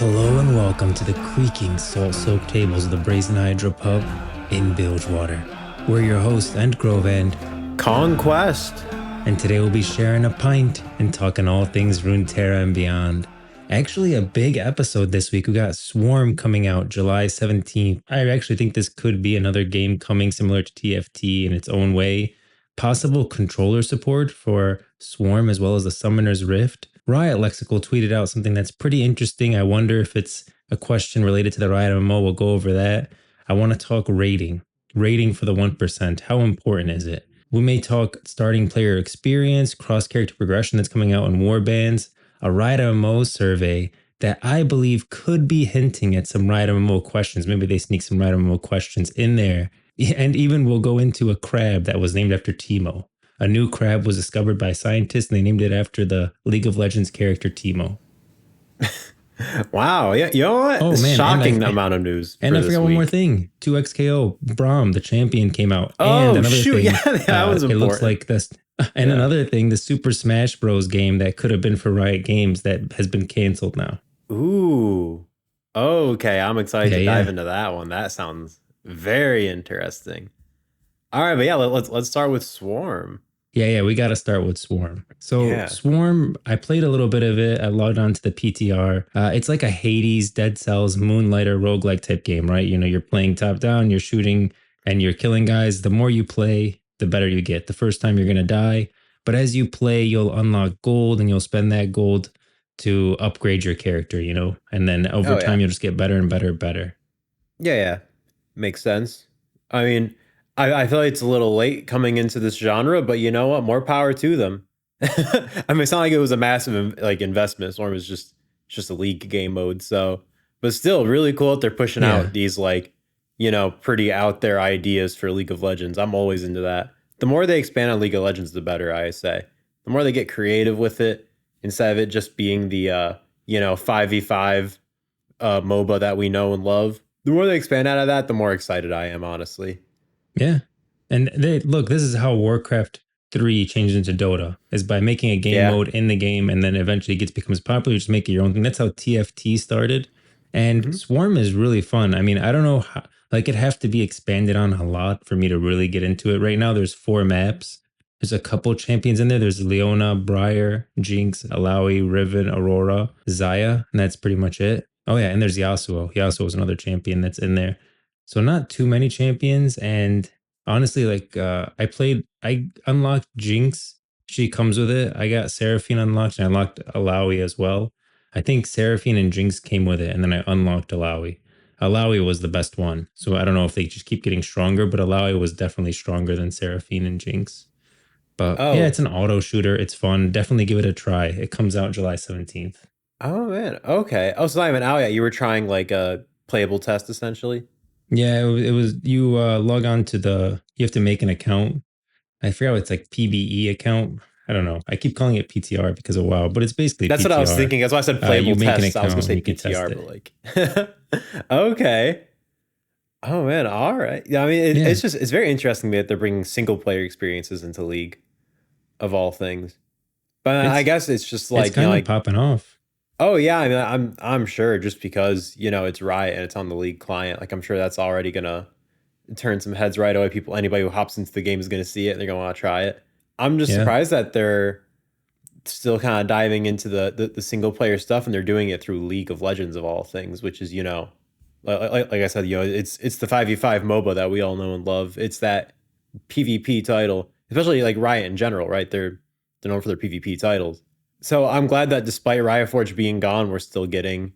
Hello and welcome to the creaking salt-soaked tables of the Brazen Hydra pub in Bilgewater. We're your host and Grovand, Conquest, and today we'll be sharing a pint and talking all things Runeterra and beyond. Actually, a big episode this week. We got Swarm coming out July 17th. I actually think this could be another game coming similar to TFT in its own way. Possible controller support for Swarm as well as the Summoner's Rift. Riot Lexical tweeted out something that's pretty interesting. I wonder if it's a question related to the Riot MMO. We'll go over that. I want to talk rating. Rating for the 1%. How important is it? We may talk starting player experience, cross-character progression that's coming out in warbands, a Riot MMO survey that I believe could be hinting at some Riot MMO questions. Maybe they sneak some Riot MMO questions in there. And even we'll go into a crab that was named after Teemo. A new crab was discovered by scientists and they named it after the League of Legends character Teemo. Wow, yeah, you know what? Oh man, shocking the amount of news. And I forgot one more week. thing. 2XKO, Braum, the champion, came out. Oh, and another shoot, thing, yeah, that was it important. looks like this. And Yeah. another thing, the Super Smash Bros. Game that could have been for Riot Games that has been canceled now. Ooh, okay, I'm excited to dive Yeah. into that one. That sounds very interesting. All right, but yeah, let's start with Swarm. Yeah, we got to start with Swarm. So Yeah. Swarm, I played a little bit of it. I logged on to the PTR. It's like a Hades, Dead Cells, Moonlighter, roguelike type game, right? You know, you're playing top down, you're shooting, and you're killing guys. The more you play, the better you get. The first time you're going to die. But as you play, you'll unlock gold and you'll spend that gold to upgrade your character, you know? And then over time, you'll just get better and better and better. Yeah, makes sense. I mean, I feel like it's a little late coming into this genre, but you know what? More power to them. I mean, it's not like it was a massive investment. Swarm is just a league game mode. So, but still, really cool that they're pushing out these pretty out there ideas for League of Legends. I'm always into that. The more they expand on League of Legends, the better. I say. The more they get creative with it, instead of it just being the 5v5 MOBA that we know and love. The more they expand out of that, the more excited I am, honestly. Yeah. And look, this is how Warcraft 3 changed into Dota, is by making a game mode in the game and then eventually becomes popular, you just make it your own thing. That's how TFT started. And Swarm is really fun. I mean, I don't know how, it'd have to be expanded on a lot for me to really get into it. Right now, there's 4 maps. There's a couple champions in there. There's Leona, Briar, Jinx, Alawi, Riven, Aurora, Zaya, and that's pretty much it. Oh yeah, and there's Yasuo. Yasuo is another champion that's in there. So not too many champions, and honestly, I unlocked Jinx. She comes with it. I got Seraphine unlocked, and I unlocked Alawi as well. I think Seraphine and Jinx came with it, and then I unlocked Alawi. Alawi was the best one. So I don't know if they just keep getting stronger, but Alawi was definitely stronger than Seraphine and Jinx. But yeah, it's an auto shooter. It's fun. Definitely give it a try. It comes out July 17th. Oh man, okay. Oh, so not even out yet. You were trying like a playable test essentially. Yeah, it was you log on to you have to make an account. I forget what it's like, PBE account. I don't know. I keep calling it PTR because of WoW, but it's basically That's PTR. what I was thinking. That's why I said playable test. I was gonna say PTR, but like okay. Oh man, all right. Yeah, I mean it's very interesting that they're bringing single player experiences into League, of all things. But I guess it's just like it's kind of popping off. Oh yeah, I mean, I'm sure just because it's Riot and it's on the League client, like I'm sure that's already gonna turn some heads right away. Anybody who hops into the game is gonna see it and they're gonna want to try it. I'm just surprised that they're still kind of diving into the single player stuff and they're doing it through League of Legends of all things, which is like I said, it's the 5v5 MOBA that we all know and love. It's that PvP title, especially like Riot in general, right? They're known for their PvP titles. So I'm glad that despite Riot Forge being gone, we're still getting,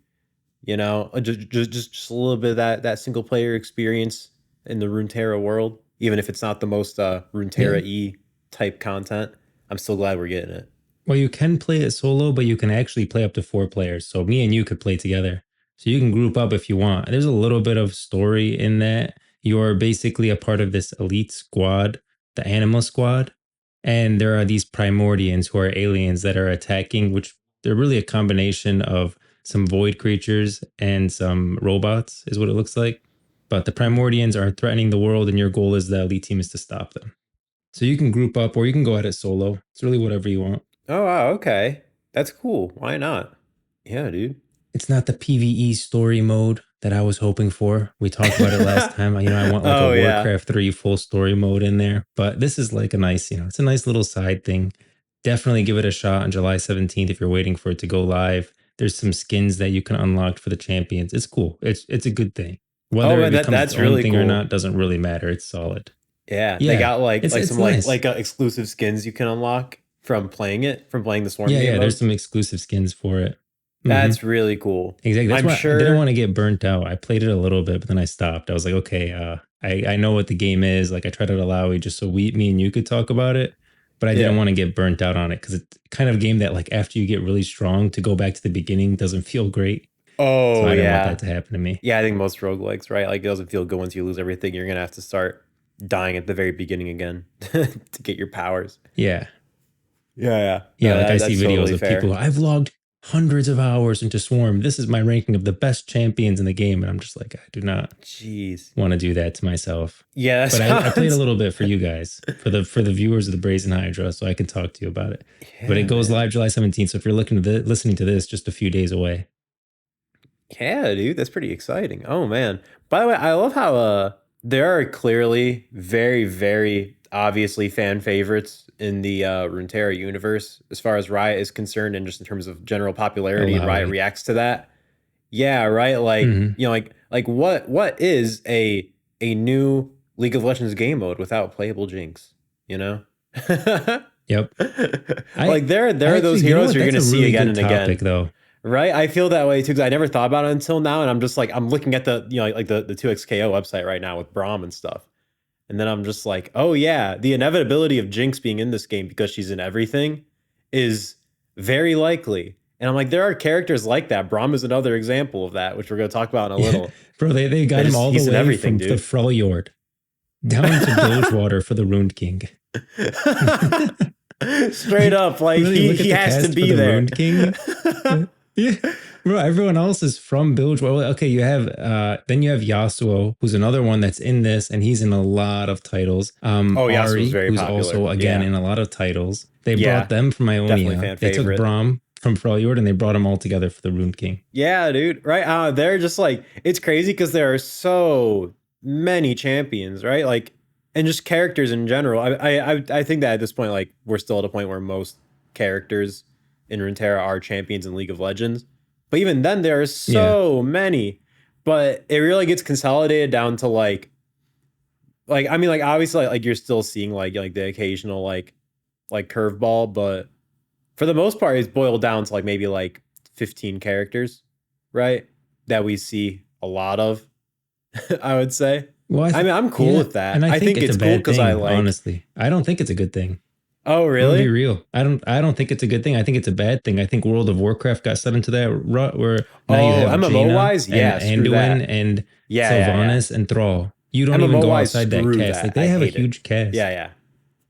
just a little bit of that single player experience in the Runeterra world, even if it's not the most Runeterra-y type content. I'm still glad we're getting it. Well, you can play it solo, but you can actually play up to 4 players. So me and you could play together. So you can group up if you want. There's a little bit of story in that. You're basically a part of this elite squad, the Animal Squad. And there are these Primordians who are aliens that are attacking, which they're really a combination of some void creatures and some robots, is what it looks like. But the Primordians are threatening the world, and your goal as the elite team is to stop them. So you can group up or you can go at it solo. It's really whatever you want. Oh, wow, okay. That's cool. Why not? Yeah, dude. it's not the PvE story mode that I was hoping for. We talked about it last time. I want like a Oh yeah. Warcraft 3 full story mode in there, but this is like a nice, it's a nice little side thing. Definitely give it a shot on July 17th if you're waiting for it to go live. There's some skins that you can unlock for the champions. It's cool. It's a good thing. Oh Whether it man, becomes its that's own really thing or cool. not doesn't really matter. It's solid. Yeah, they Yeah, got like it's some nice. exclusive skins you can unlock from playing the Swarm Yeah, game yeah. There's mode. some exclusive skins for it. Hmm. That's really cool. Exactly. That's I'm why I didn't want sure. to get burnt out. I played it a little bit, but then I stopped. I was like, okay, I know what the game is. Like I tried it Alawi just so me and you could talk about it, but I didn't Yeah. want to get burnt out on it because it's kind of a game that like after you get really strong to go back to the beginning doesn't feel great. So Oh I didn't want that yeah. to happen to me. Yeah, I think most roguelikes, right? Like it doesn't feel good once you lose everything. You're gonna have to start dying at the very beginning again to get your powers. Yeah. Yeah, yeah. Yeah. No, Like I see that's videos totally of people, fair. I've logged hundreds of hours into Swarm. This is my ranking of the best champions in the game. And I'm just like, I do not Jeez. want to do that to myself. Yeah, that But I played a sounds. little bit for you guys, for the viewers of the Brazen Hydra, so I can talk to you about it. But it Yeah, goes man. live July 17th. So if you're looking to listening to this, just a few days away. Yeah, dude, that's pretty exciting. Oh man. By the way, I love how there are clearly very, very obviously fan favorites in the Runeterra universe as far as Riot is concerned and just in terms of general popularity and Riot Alawi. reacts to that. Yeah, right. Like, Hmm. like what is a new League of Legends game mode without playable Jinx, you know? Yep. Like there I are those actually, heroes you're that's gonna a see really again good and topic again. though. Right? I feel that way too because I never thought about it until now, and I'm just like I'm looking at the like the 2XKO website right now with Braum and stuff, and then I'm just like, oh yeah, the inevitability of Jinx being in this game because she's in everything is very likely, and I'm like, there are characters like that. Braum is another example of that, which we're going to talk about in a Yeah, little. bro, they That got him just all the he's in way everything, from the dude. Freljord down to Bilgewater for the Ruined King. Straight up, like Really look at he the has to cast for be the there. Ruined King. Yeah. Bro, everyone else is from Bilgewater. Well, okay, you have then you have Yasuo, who's another one that's in this, and he's in a lot of titles. Oh, Yasuo was Ari, very who's popular. also again Yeah, in a lot of titles. They brought yeah, them from definitely Ionia. fan They took favorite. Braum from Freljord and they brought them all together for the Ruined King. Yeah, dude. Right. They're just like it's crazy because there are so many champions, right? Like, and just characters in general. I think that at this point, like, we're still at a point where most characters in Runeterra are champions in League of Legends. But even then, there are Yeah. so many. But it really gets consolidated down to like I mean, like obviously, like you're still seeing like the occasional like curveball, but for the most part, it's boiled down to like maybe like 15 characters, right? That we see a lot of, I would say. Well, I mean, I'm cool yeah, with that. and I I think think it's a it's cool bad because I thing, like, honestly. I don't think it's a good thing. oh, I'm gonna be really? real. I don't think it's a good thing. I think it's a bad thing. I think World of Warcraft got set into that rut where now you Oh, have MMO Jaina wise? and Yeah, screw Anduin that. and Yeah, yeah, yeah. Sylvanas and Thrall. You don't even MMO go wise, outside that screw cast. that. Like they I have a hate it. huge cast. Yeah, Yeah,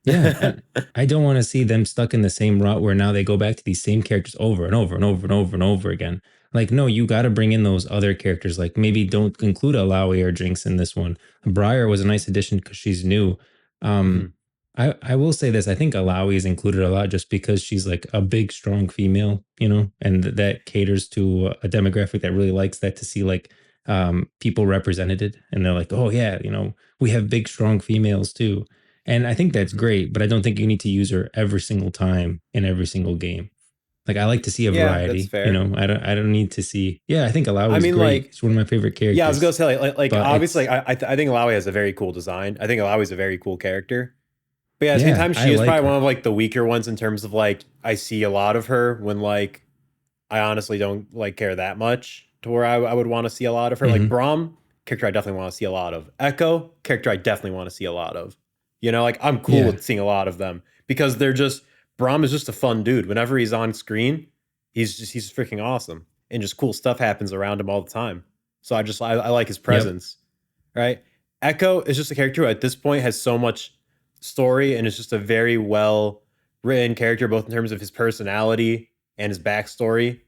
yeah. and I don't want to see them stuck in the same rut where now they go back to these same characters over and over and over and over and over again. Like, no, you got to bring in those other characters. Like, maybe don't include Alawi or Jinx in this one. Briar was a nice addition because she's new. Mhm, I will say this. I think Alawi is included a lot just because she's like a big, strong female, and that caters to a demographic that really likes that to see like people represented. And they're like, oh, yeah, we have big, strong females too. And I think that's mhm. great, but I don't think you need to use her every single time in every single game. Like I like to see a Yeah, that's variety, fair. I don't need to see. Yeah, I think Alawi I is mean, great. like, He's one of my favorite yeah, I was gonna characters. say like But obviously it's I think Alawi has a very cool design. I think Alawi's a very cool character. But yeah, at the same yeah, time, I she is like probably one her. of like the weaker ones in terms of like I see a lot of her when like I honestly don't like care that much to where I would want to see a lot of her. Like Hmm. Braum, character I definitely want to see a lot of. Echo, character I definitely want to see a lot of. Like I'm cool Yeah. with seeing a lot of them because they're just Braum is just a fun dude. Whenever he's on screen, he's freaking awesome. And just cool stuff happens around him all the time. So I like his Yep. presence. Right? Echo is just a character who at this point has so much story and is just a very well written character, both in terms of his personality and his backstory,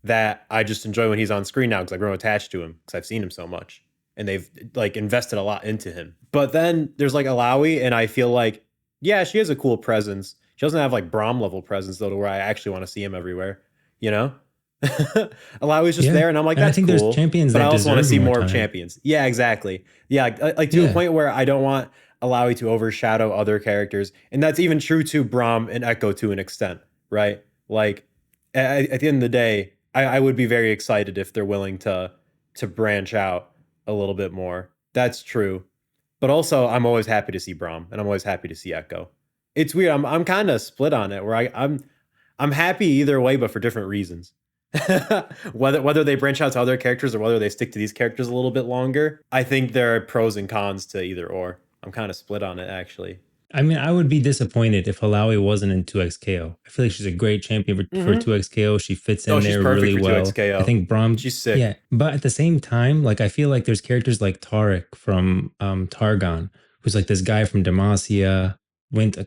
that I just enjoy when he's on screen now because I've grown attached to him because I've seen him so much and they've like invested a lot into him. But then there's like Alawi, and I feel like, yeah, she has a cool presence. She doesn't have like Braum level presence though, to where I actually want to see him everywhere, you know? Alawi's just Yeah. there, and I'm like, And I that's think there's cool. champions But I that also want to deserve see more more of time. champions. Yeah, exactly. Yeah, like to a Yeah. point where I don't want Alawi to overshadow other characters, and that's even true to Braum and Echo to an extent, right? Like at the end of the day, I would be very excited if they're willing to branch out a little bit more. That's true. But also, I'm always happy to see Braum, and I'm always happy to see Echo. It's weird. I'm kind of split on it, where I'm happy either way, but for different reasons. Whether they branch out to other characters or whether they stick to these characters a little bit longer, I think there are pros and cons to either or. I'm kind of split on it actually. I mean, I would be disappointed if Halawi wasn't in 2XKO. I feel like she's a great champion for Mm-hmm. 2XKO. She fits Oh, in she's there perfect really for well. I 2XKO. think Braum, She's sick. yeah. But at the same time, like I feel like there's characters like Tarek from Targon, who's like this guy from Demacia,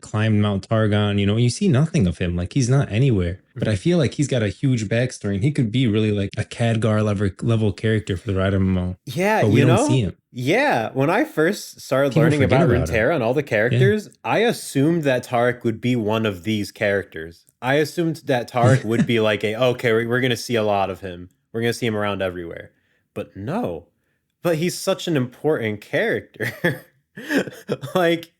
climbed Mount Targon. You know, you see nothing of him. Like he's not anywhere. But I Mhm. feel like he's got a huge backstory and he could be really like a Khadgar level character for the RiotMMO. Yeah, But we you don't see know, him. yeah. When I first started People learning forget about about him. Runeterra and all the Yeah. characters, I assumed that Tarek would be one of these characters. I assumed that Tarek would be like okay, we're gonna see a lot of him. We're gonna see him around everywhere. But no. But he's such an important character. like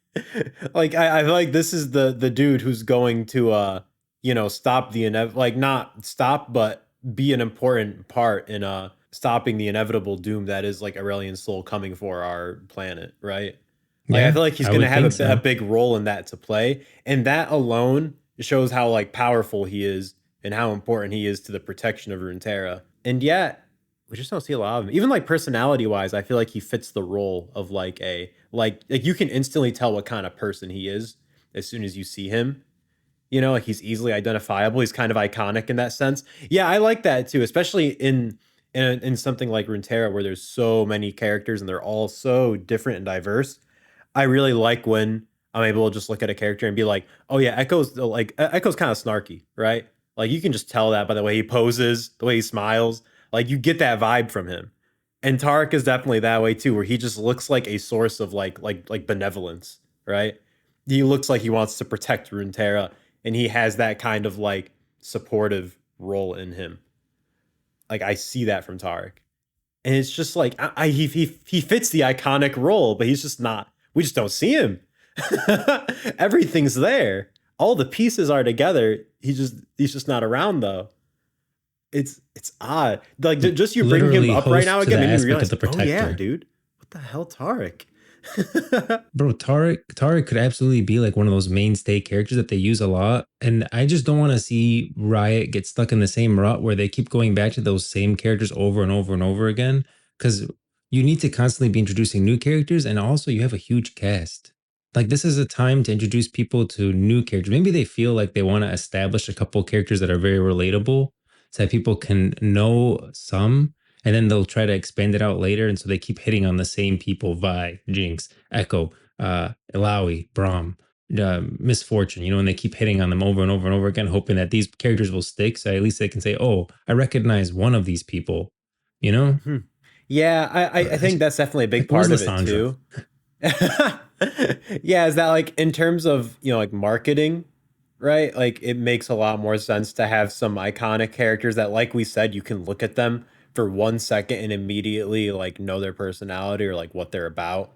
I feel like this is the dude who's going to stop the like not stop but be an important part in stopping the inevitable doom that is like Aurelian Soul coming for our planet, right? Like I Yeah, feel like he's I gonna would have think a so. big role in that to play, and that alone shows how like powerful he is and how important he is to the protection of Runeterra. And yet, we just don't see a lot of him. Even like personality wise, I feel like he fits the role of like like you can instantly tell what kind of person he is as soon as you see him. You know, like he's easily identifiable. He's kind of iconic in that sense. Yeah, I like that too, especially in something like Runeterra where there's so many characters and they're all so different and diverse. I really like when I'm able to just look at a character and be like, "Oh yeah, Echo's kind of snarky, right?" Like you can just tell that by the way he poses, the way he smiles. Like you get that vibe from him. And Tarek is definitely that way too, where he just looks like a source of like benevolence, right? He looks like he wants to protect Runeterra, and he has that kind of like supportive role in him. Like I see that from Tarek, and it's just like he fits the iconic role, but he's just not. We just don't see him. Everything's there. All the pieces are together. He's just not around though. It's odd. Like just you bringing him Literally up right now host to again the made me aspect of realize the like, oh yeah, protector. dude, what the hell, Tarek? Bro, Tarek could absolutely be like one of those mainstay characters that they use a lot. And I just don't want to see Riot get stuck in the same rut where they keep going back to those same characters over and over and over again. Because you need to constantly be introducing new characters, and also you have a huge cast. Like this is a time to introduce people to new characters. Maybe they feel like they want to establish a couple characters that are very relatable so that people can know some, and then they'll try to expand it out later. And so they keep hitting on the same people: Vi, Jinx, Echo, Ilawi, Braum, Misfortune, you know, and they keep hitting on them over and over and over again, hoping that these characters will stick. So at least they can say, oh, I recognize one of these people, you know? Hmm. Yeah, I think that's definitely a big Like, where's part of it Lissandra? too. Yeah, is that like in terms of, like marketing, right? Like it makes a lot more sense to have some iconic characters that, like we said, you can look at them for 1 second and immediately like know their personality or like what they're about.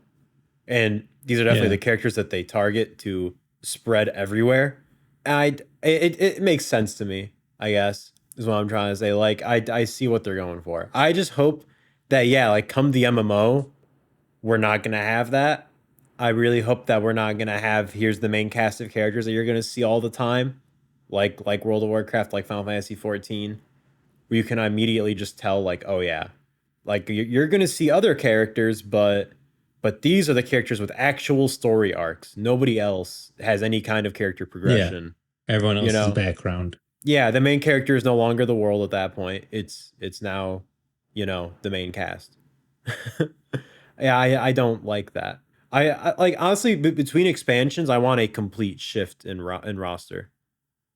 And these are definitely Yeah. the characters that they target to spread everywhere. It makes sense to me, I guess, is what I'm trying to say. Like I see what they're going for. I just hope that yeah, like come the MMO, we're not gonna have that. I really hope that we're not gonna have here's the main cast of characters that you're gonna see all the time, like World of Warcraft, like Final Fantasy 14, where you can immediately just tell like, oh yeah, like you're gonna see other characters, but these are the characters with actual story arcs. Nobody else has any kind of character Yeah. progression. Everyone You else's know, background. yeah, the main character is no longer the world at that point. It's now, the main cast. Yeah, I don't like that. I like honestly between expansions, I want a complete shift in roster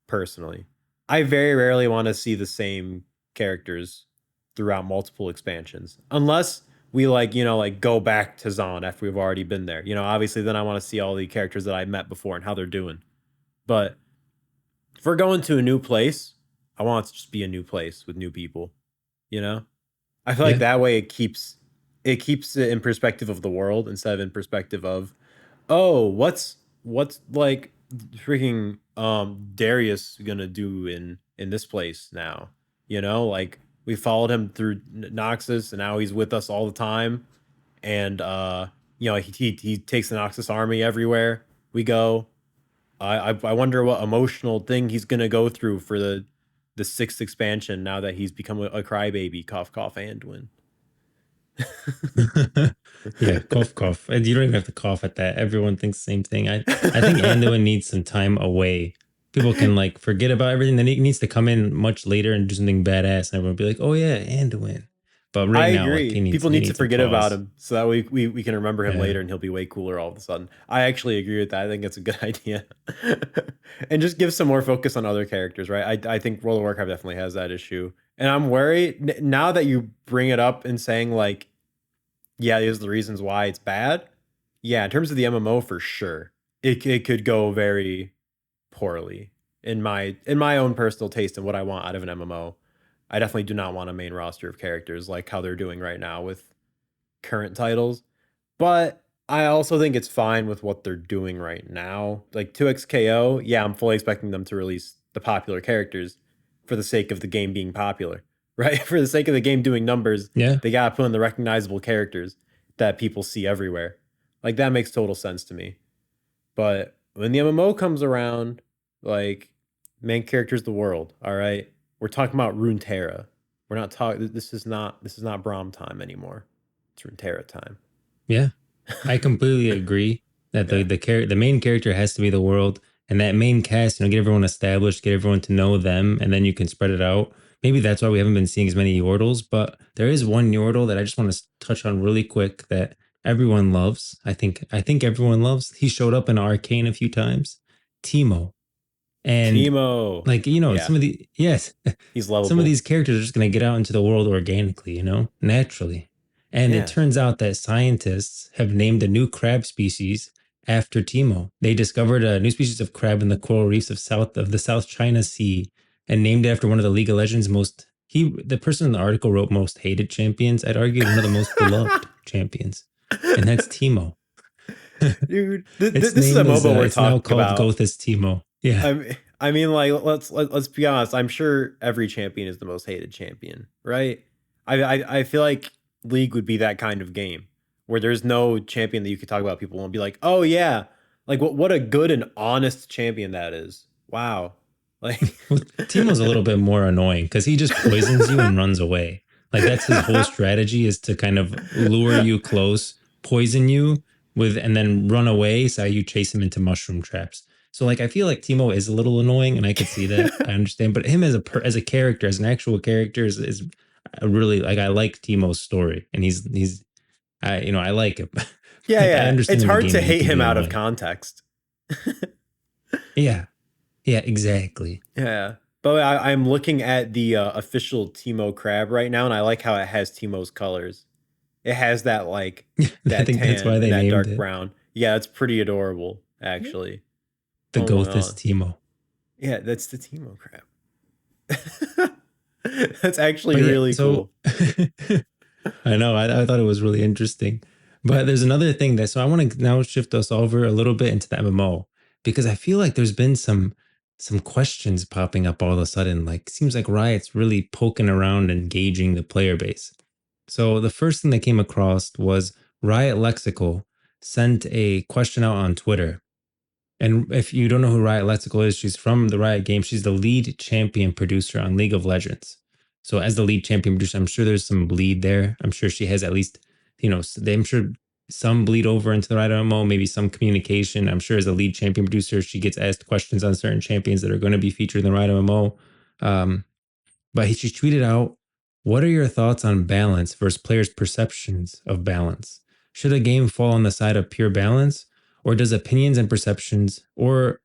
personally. I very rarely want to see the same characters throughout multiple expansions unless we like go back to Zon after we've already been there. Obviously then I want to see all the characters that I met before and how they're doing. But if we're going to a new place, I want it to just be a new place with new people. You know, I feel like Yeah. that way it keeps it in perspective of the world instead of in perspective of, oh, what's like freaking Darius gonna do in this place now? You know, like we followed him through Noxus, and now he's with us all the time. And he takes the Noxus army everywhere we go. I wonder what emotional thing he's gonna go through for the sixth expansion now that he's become a crybaby. Cough, cough, and win. Yeah, cough, cough. And you don't even have to cough at that. Everyone thinks the same thing. I think Anduin needs some time away. People can like forget about everything. Then he needs to come in much later and do something badass, and everyone will be like, "Oh yeah, Anduin." But I right now, like agree. People he need to needs a forget about pause. him so that we can remember him Yeah. later and he'll be way cooler all of a sudden. I actually agree with that. I think it's a good idea. And just give some more focus on other characters, right? I think World of Warcraft definitely has that issue. And I'm worried now that you bring it up and saying like, yeah, these are the reasons why it's bad. Yeah, in terms of the MMO for sure. It could go very poorly in my own personal taste and what I want out of an MMO. I definitely do not want a main roster of characters like how they're doing right now with current titles. But I also think it's fine with what they're doing right now. Like 2XKO, yeah, I'm fully expecting them to release the popular characters for the sake of the game being popular, right? For the sake of the game doing numbers, Yeah. they gotta put in the recognizable characters that people see everywhere. Like that makes total sense to me. But when the MMO comes around, like main character's the world, all right? We're talking about Runeterra. We're not talking this is not Braum time anymore. It's Runeterra time. Yeah. I completely agree that Yeah. the main character has to be the world, and that main cast, get everyone established, get everyone to know them, and then you can spread it out. Maybe that's why we haven't been seeing as many Yordles, but there is one Yordle that I just want to touch on really quick that everyone loves. I think everyone loves. He showed up in Arcane a few times. Teemo. And Teemo. like, Yeah. some of the yes, He's some of lovable. these characters are just going to get out into the world organically, naturally. And it Yeah. turns out that scientists have named a new crab species after Timo. They discovered a new species of crab in the coral reefs of the South China Sea and named it after one of the League of Legends the person in the article wrote most hated champions. I'd argue one of the most beloved champions. And that's Timo. Dude, Its this is a name is MOBA we're it's now talking called about. Gothis Timo. Yeah. I mean, like let's be honest. I'm sure every champion is the most hated champion, right? I feel like League would be that kind of game where there's no champion that you could talk about. People won't be like, oh yeah, like what a good and honest champion that is. Wow, like Well, Timo's a little bit more annoying because he just poisons you and runs away. Like that's his whole strategy is to kind of lure you close, poison you and then run away so you chase him into mushroom traps. So like I feel like Timo is a little annoying and I could see that. I understand, but him as as a character, as an actual character is a really like I like Timo's story and he's I like him. yeah, Like I yeah. understand It's in the hard game to that he hate can be him out of annoying. context. Yeah. Yeah, exactly. Yeah. But I'm looking at the official Teemo Crab right now, and I like how it has Teemo's colors. It has that like I that think that's tan why and they that named dark it brown. Yeah, it's pretty adorable, actually. the Oh my Gothis god. Timo. Yeah, that's the Teemo Crab. That's actually But yeah, really so cool. I know I thought it was really interesting. But there's another thing so I want to now shift us over a little bit into the MMO because I feel like there's been some questions popping up all of a sudden. Like seems like Riot's really poking around and gauging the player base. So the first thing that came across was Riot Lexical sent a question out on Twitter. And if you don't know who Riot Lexical is, she's from the Riot game. She's the lead champion producer on League of Legends. So as the lead champion producer, I'm sure there's some bleed there. I'm sure she has at least, I'm sure some bleed over into the Riot MMO, maybe some communication. I'm sure as a lead champion producer, she gets asked questions on certain champions that are going to be featured in the Riot MMO. But she tweeted out, "What are your thoughts on balance versus players' perceptions of balance? Should a game fall on the side of pure balance, or does opinions and perceptions, or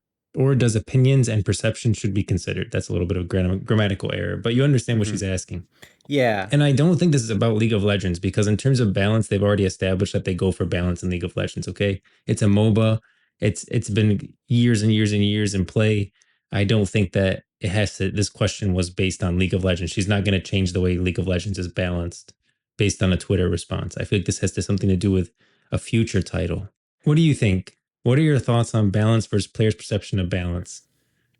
does opinions and perceptions should be considered?" That's a little bit of grammatical error, but you understand what Hmm. she's asking. Yeah. And I don't think this is about League of Legends because in terms of balance, they've already established that they go for balance in League of Legends. Okay, it's a MOBA. It's been years and years and years in play. I don't think that it has to. This question was based on League of Legends. She's not going to change the way League of Legends is balanced based on a Twitter response. I feel like this has something to do with a future title. What do you think? What are your thoughts on balance versus players' perception of balance?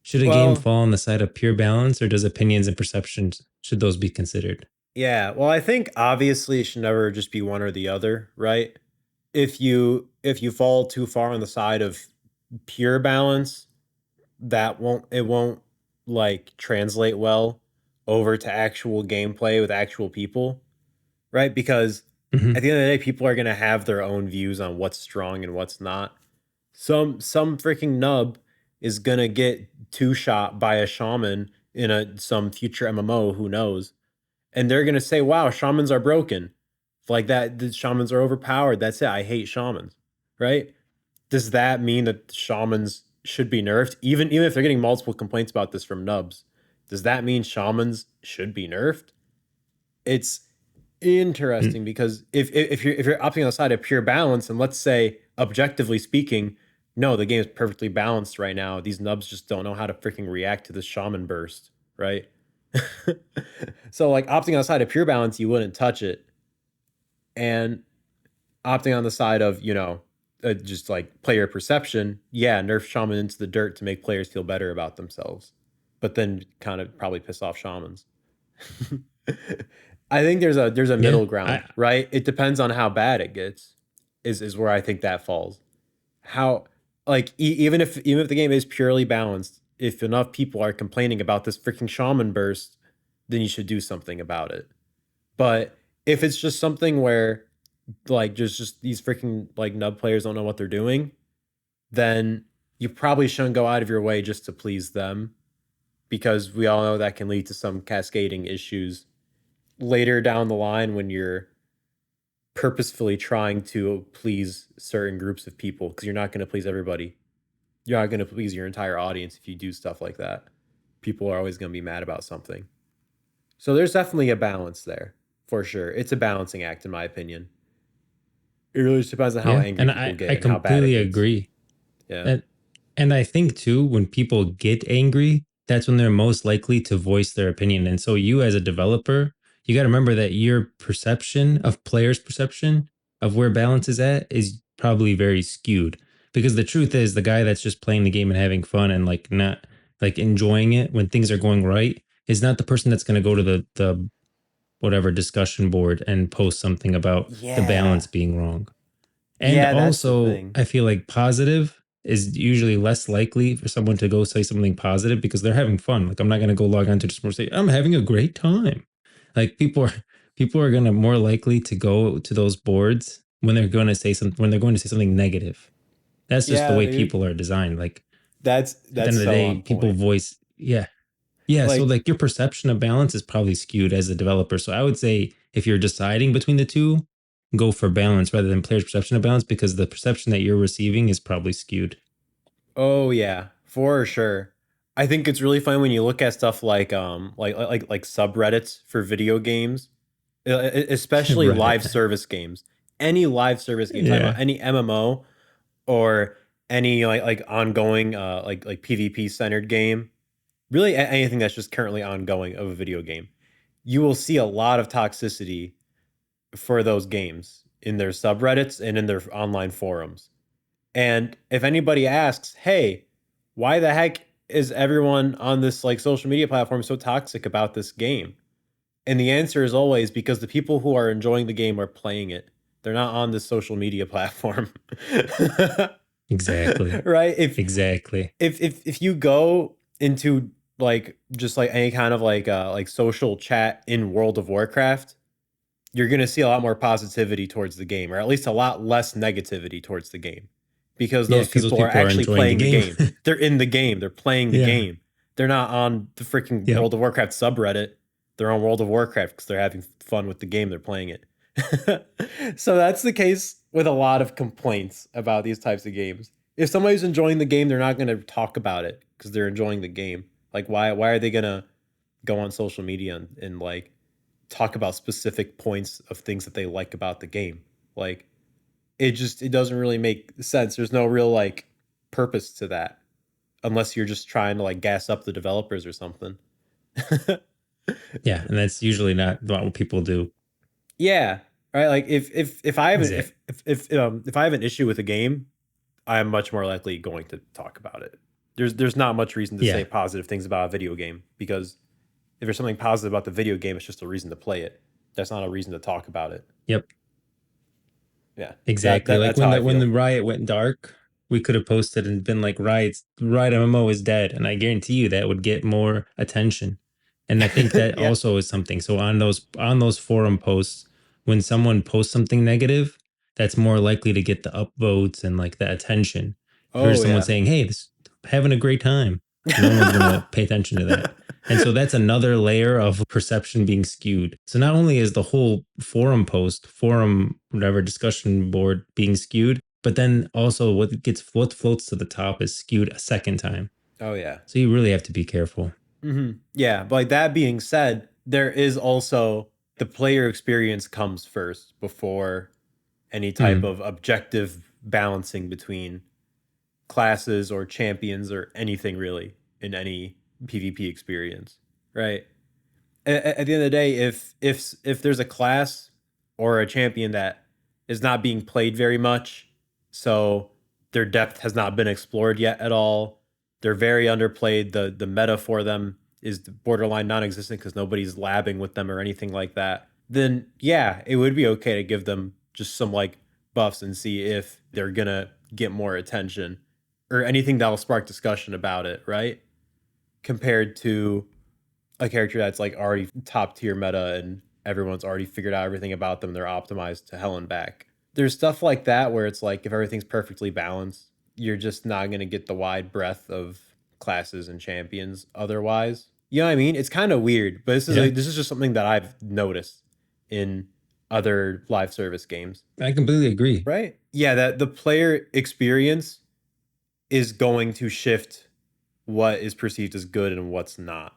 Should a game Well, fall on the side of pure balance, or does opinions and perceptions should those be considered? yeah. Well, I think obviously it should never just be one or the other, right? If you fall too far on the side of pure balance, that won't like translate well over to actual gameplay with actual people, right? Because at Mhm. the end of the day, people are gonna have their own views on what's strong and what's not. Some freaking nub is gonna get two shot by a shaman in a some future MMO, who knows? And they're gonna say, "Wow, shamans are broken." Like that, the shamans are overpowered. That's it. I hate shamans, right? Does that mean that the shamans should be nerfed? Even if they're getting multiple complaints about this from nubs, does that mean shamans should be nerfed? It's Mm. interesting because if you're opting on the side of pure balance, and let's say objectively speaking, no, the game is perfectly balanced right now. These nubs just don't know how to freaking react to the shaman burst, right? So like opting on the side of pure balance, you wouldn't touch it, and opting on the side of just like player perception, yeah, nerf shaman into the dirt to make players feel better about themselves, but then kind of probably piss off shamans. I think there's a Yeah, middle ground, right? It depends on how bad it gets. Is where I think that falls. How like even if the game is purely balanced, if enough people are complaining about this freaking shaman burst, then you should do something about it. But if it's just something where like just these freaking like nub players don't know what they're doing, then you probably shouldn't go out of your way just to please them, because we all know that can lead to some cascading issues later down the line when you're purposefully trying to please certain groups of people, because you're not going to please everybody. You're not going to please your entire audience if you do stuff like that. People are always going to be mad about something. So there's definitely a balance there for sure. It's a balancing act, in my opinion. It really just depends on how yeah, angry and people I get and how bad it completely gets. agree. Yeah. And and I think too, when people get angry, that's when they're most likely to voice their opinion. And so you as a developer, you got to remember that your perception of players' perception of where balance is at is probably very skewed. Because the truth is the guy that's just playing the game and having fun and like not like enjoying it when things are going right is not the person that's going to go to the whatever discussion board and post something about the Yeah. balance being wrong. And Yeah, that's the also, thing. I feel like positive is usually less likely for someone to go say something positive because they're having fun. Like I'm not going to go log on to just more say I'm having a great time. Like people are going to more likely to go to those boards when they're going to say something when they're going to say something negative. That's just the Yeah, way dude. people are designed. Like That's at the that's end of the so day, on people point. voice yeah, so Like, like your perception of balance is probably skewed as a developer. So I would say if you're deciding between the two, go for balance rather than player's perception of balance because the perception that you're receiving is probably skewed. oh yeah, for sure. I think it's really fun when you look at stuff like subreddits for video games, especially live Right. service games. Any live service game, talking Yeah. about any MMO or any like ongoing like PvP centered game, really anything that's just currently ongoing of a video game, you will see a lot of toxicity for those games in their subreddits and in their online forums. And if anybody asks, "Hey, why the heck is everyone on this like social media platform so toxic about this game?" And the answer is always because the people who are enjoying the game are playing it. They're not on this social media platform. Exactly. Right? Exactly. If you go into like just like any kind of like social chat in World of Warcraft, you're going to see a lot more positivity towards the game, or at least a lot less negativity towards the game, because Yeah, those because those people are people are actually enjoying the playing the game. game. They're in the game. They're playing the Yeah. game. They're not on the freaking Yep. World of Warcraft subreddit. They're on World of Warcraft because they're having fun with the game. They're playing it. So that's the case with a lot of complaints about these types of games. If somebody's enjoying the game, they're not going to talk about it because they're enjoying the game. Like why are they going to go on social media and like talk about specific points of things that they like about the game? Like it doesn't really make sense. There's no real like purpose to that. unless you're just trying to like gas up the developers or something. Yeah, and that's usually not what people do. Yeah, right. Like if I have Exactly. if I have an issue with a game, I'm much more likely going to talk about it. There's not much reason to say Yeah. positive things about a video game, because if there's something positive about the video game, it's just a reason to play it. That's not a reason to talk about it. Yep. Yeah, Exactly. Like that's how I when feel. the Riot went dark, we could have posted and been like, Riot MMO is dead. And I guarantee you that would get more attention. And I think that Yeah. also is something. So on those forum posts, when someone posts something negative, that's more likely to get the upvotes and like the attention. Oh Versus someone yeah. saying, hey, this having a great time. No one's gonna pay attention to that. And so that's another layer of perception being skewed. So not only is the whole forum, whatever discussion board being skewed, but then also what floats to the top is skewed a second time. Oh yeah. So you really have to be careful. Yeah, but like that being said, there is also the player experience comes first before any type Hmm. of objective balancing between classes or champions or anything really in any PvP experience, right? At the end of the day, if there's a class or a champion that is not being played very much, so their depth has not been explored yet at all, they're very underplayed. The meta for them is borderline non-existent because nobody's labbing with them or anything like that. Then yeah, it would be okay to give them just some like buffs and see if they're gonna get more attention or anything that'll spark discussion about it, right? Compared to a character that's like already top tier meta and everyone's already figured out everything about them. They're optimized to hell and back. There's stuff like that where it's like if everything's perfectly balanced, you're just not going to get the wide breadth of classes and champions otherwise. You know what I mean? It's kind of weird, but Yeah, this is just something that I've noticed in other live service games. I completely agree. Right? Yeah, that the player experience is going to shift what is perceived as good and what's not,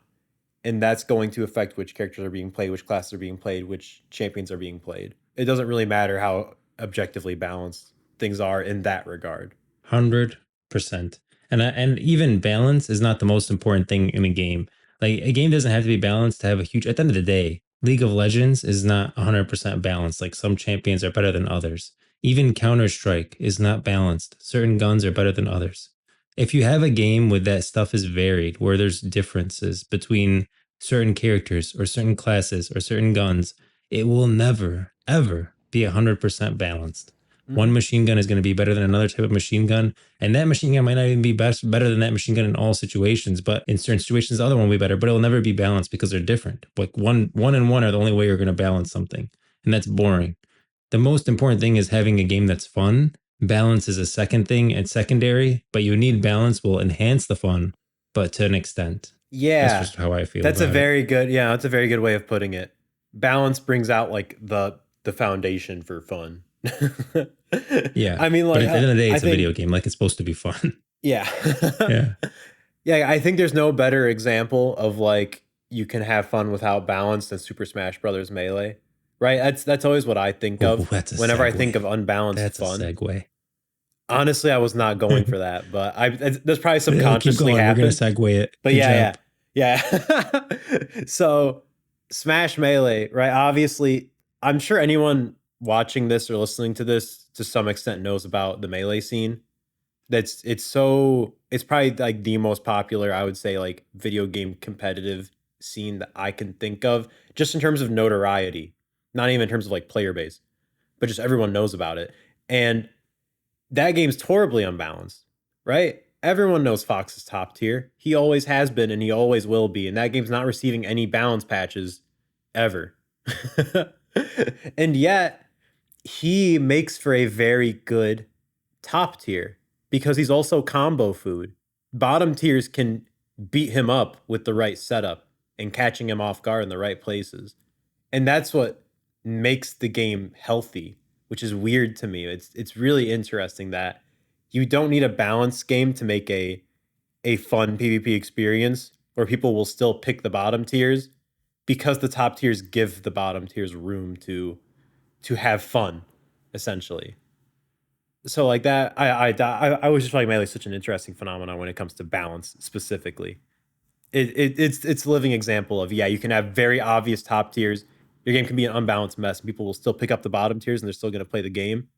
and that's going to affect which characters are being played, which classes are being played, which champions are being played. It doesn't really matter how objectively balanced things are in that regard. 100%. And even balance is not the most important thing in a game. Like a game doesn't have to be balanced to have a huge. At the end of the day, League of Legends is not 100% balanced. Like some champions are better than others. Even Counter Strike is not balanced. Certain guns are better than others. If you have a game with that stuff is varied, where there's differences between certain characters or certain classes or certain guns, it will never ever be 100% balanced. One Mm. machine gun is going to be better than another type of machine gun, and that machine gun might not even be better than that machine gun in all situations. But in certain situations, the other one will be better. But it'll never be balanced because they're different. Like one and one are the only way you're going to balance something, and that's boring. The most important thing is having a game that's fun. Balance is a second thing and secondary, but you need balance will enhance the fun, but to an extent. That's Yeah, just how I feel that's a about it. very good. Yeah, that's a very good way of putting it. Balance brings out like the foundation for fun. Yeah, I mean, but like at the end of the day, I it's a video think game. Like it's supposed to be fun. yeah. Yeah. Yeah, I think there's no better example of like you can have fun without balance than Super Smash Brothers Melee. Right? That's always what I think Oh, of that's a whenever I think of segue. unbalanced That's a fun. segue. Honestly, I was not going for that, but that's probably Yeah, keep subconsciously going. We're gonna happened. segue it. But Good yeah, job. yeah. Yeah. So Smash Melee, right? Obviously, I'm sure anyone watching this or listening to this to some extent knows about the Melee scene. It's probably like the most popular, I would say, like video game competitive scene that I can think of, just in terms of notoriety, not even in terms of like player base, but just everyone knows about it. And that game's horribly unbalanced, right? Everyone knows Fox is top tier. He always has been and he always will be. And that game's not receiving any balance patches ever. And yet, he makes for a very good top tier because he's also combo food. Bottom tiers can beat him up with the right setup and catching him off guard in the right places. And that's what makes the game healthy, which is weird to me. It's really interesting that you don't need a balanced game to make a fun PvP experience where people will still pick the bottom tiers because the top tiers give the bottom tiers room to have fun, essentially. So like that, I was just finding like such an interesting phenomenon when it comes to balance specifically. It's a living example of, yeah, you can have very obvious top tiers. Your game can be an unbalanced mess, and people will still pick up the bottom tiers and they're still going to play the game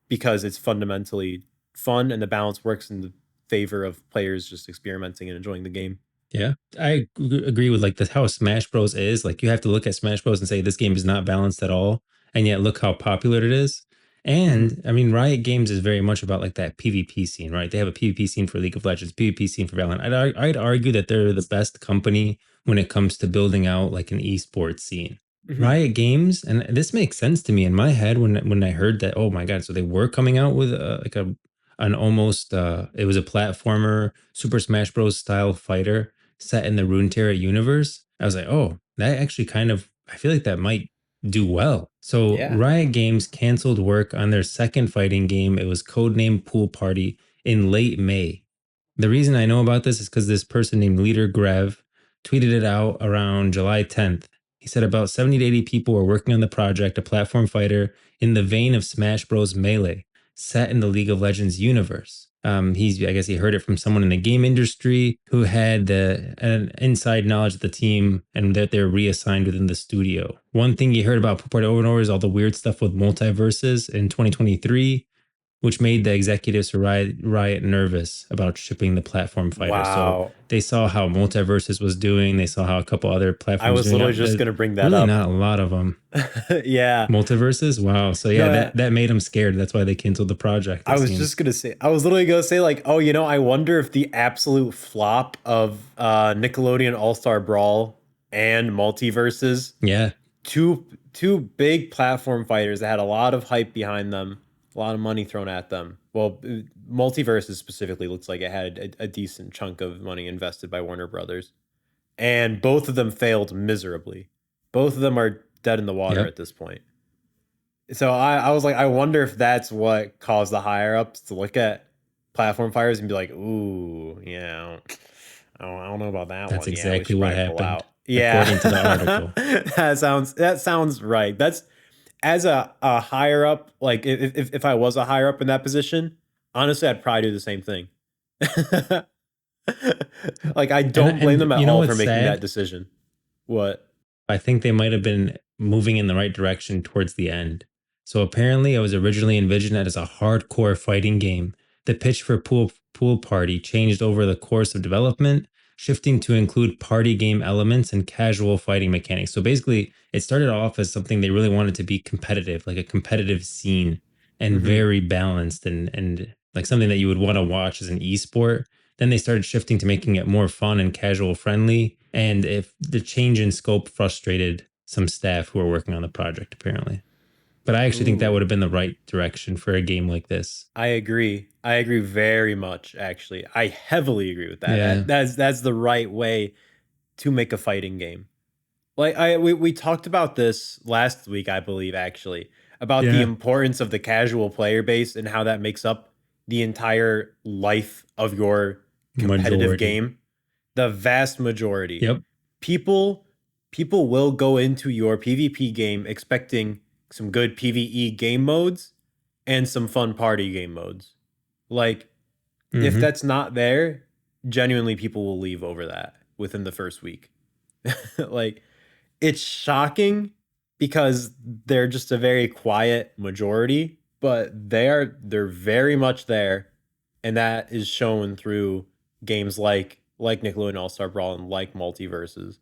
because it's fundamentally fun and the balance works in the favor of players just experimenting and enjoying the game. Yeah, agree with like the how Smash Bros is. Like you have to look at Smash Bros and say this game is not balanced at all, and yet look how popular it is. Hmm. And I mean, Riot Games is very much about like that PvP scene, right? They have a PvP scene for League of Legends, PvP scene for Valorant. I'd argue that they're the best company when it comes to building out like an esports scene. Hmm. Riot Games, and this makes sense to me in my head when I heard that. Oh my god! So they were coming out with like a an almost it was a platformer Super Smash Bros style fighter set in the Runeterra universe. I was like, oh, that actually kind of, I feel like that might do well. So Yeah. Riot Games canceled work on their second fighting game. It was codenamed Pool Party in late May. The reason I know about this is because this person named Leader Grev tweeted it out around July 10th. He said about 70 to 80 people were working on the project, a platform fighter in the vein of Smash Bros. Melee, set in the League of Legends universe. I guess he heard it from someone in the game industry who had an inside knowledge of the team and that they're reassigned within the studio. One thing he heard about Pool Party over and over is all the weird stuff with multiverses in 2023, which made the executives for Riot nervous about shipping the platform fighter. So Wow. they saw how Multiverses was doing. They saw how a couple other I platforms was doing literally it. just There's gonna bring that really up. not a lot of them. Yeah. Multiverses, wow. So yeah, No, that made them scared. That's why they canceled the project. I It was just seems. gonna say, I was literally gonna say, like, oh, I wonder if the absolute flop of Nickelodeon All Star Brawl and Multiverses, Yeah. two big platform fighters that had a lot of hype behind them, a lot of money thrown at them. Well, Multiverses specifically looks like it had a decent chunk of money invested by Warner Brothers, and both of them failed miserably. Both of them are dead in the water Yep. at this point. So I was like, I wonder if that's what caused the higher ups to look at platform fires and be like, ooh, yeah, I don't know about that That's one. Yeah, we exactly should what probably pull happened, out. Yeah. according to the article. That sounds right. That's as a higher up, like if I was a higher up in that position, honestly, I'd probably do the same thing. Like I don't blame And them at you know all for what's making that sad? decision. What? I think they might have been moving in the right direction towards the end. So apparently, it was originally envisioned as a hardcore fighting game. The pitch for Pool Party changed over the course of development, shifting to include party game elements and casual fighting mechanics. So basically, it started off as something they really wanted to be competitive, like a competitive scene, and Hmm. very balanced and like something that you would want to watch as an esport. Then they started shifting to making it more fun and casual friendly. And if the change in scope frustrated some staff who were working on the project, apparently. But I actually think that would Ooh. have been the right direction for a game like this. I agree. I agree very much, actually. I heavily agree with that. Yeah. That's the right way to make a fighting game. Like we talked about this last week, I believe, actually, about the Yeah. importance of the casual player base and how that makes up the entire life of your competitive Majority. game. The vast majority. Yep. People people will go into your PvP game expecting some good PvE game modes and some fun party game modes. Like, if Hmm. that's not there, genuinely people will leave over that within the first week. Like, it's shocking because they're just a very quiet majority, but they're very much there, and that is shown through games like Nickelodeon All Star Brawl and like Multiverses,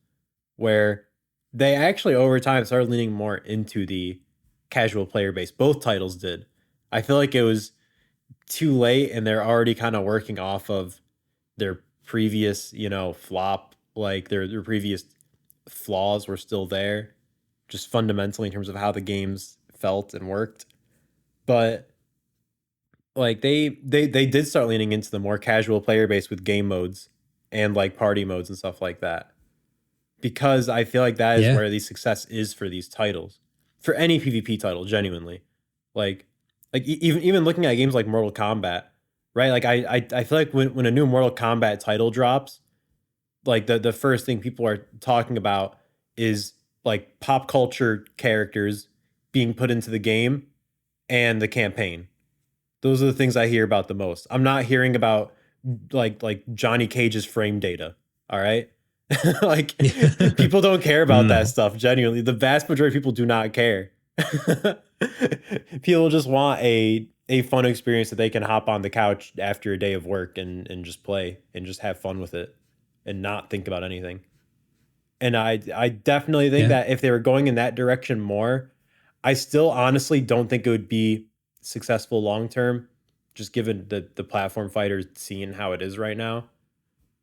where they actually over time started leaning more into the casual player base. Both titles did. I feel like it was too late, and they're already kind of working off of their previous, flop. Like their previous flaws were still there, just fundamentally in terms of how the games felt and worked. But like they did start leaning into the more casual player base with game modes and like party modes and stuff like that. Because I feel like that is Yeah. where the success is for these titles. For any PvP title, genuinely. Like even looking at games like Mortal Kombat, right? Like I feel like when a new Mortal Kombat title drops, like the first thing people are talking about is like pop culture characters being put into the game and the campaign. Those are the things I hear about the most. I'm not hearing about like Johnny Cage's frame data. All right. Like people don't care about that No. stuff, genuinely. The vast majority of people do not care. People just want a fun experience that they can hop on the couch after a day of work and just play and just have fun with it and not think about anything. And I definitely think Yeah. that if they were going in that direction more, I still honestly don't think it would be successful long term, just given the platform fighter scene how it is right now.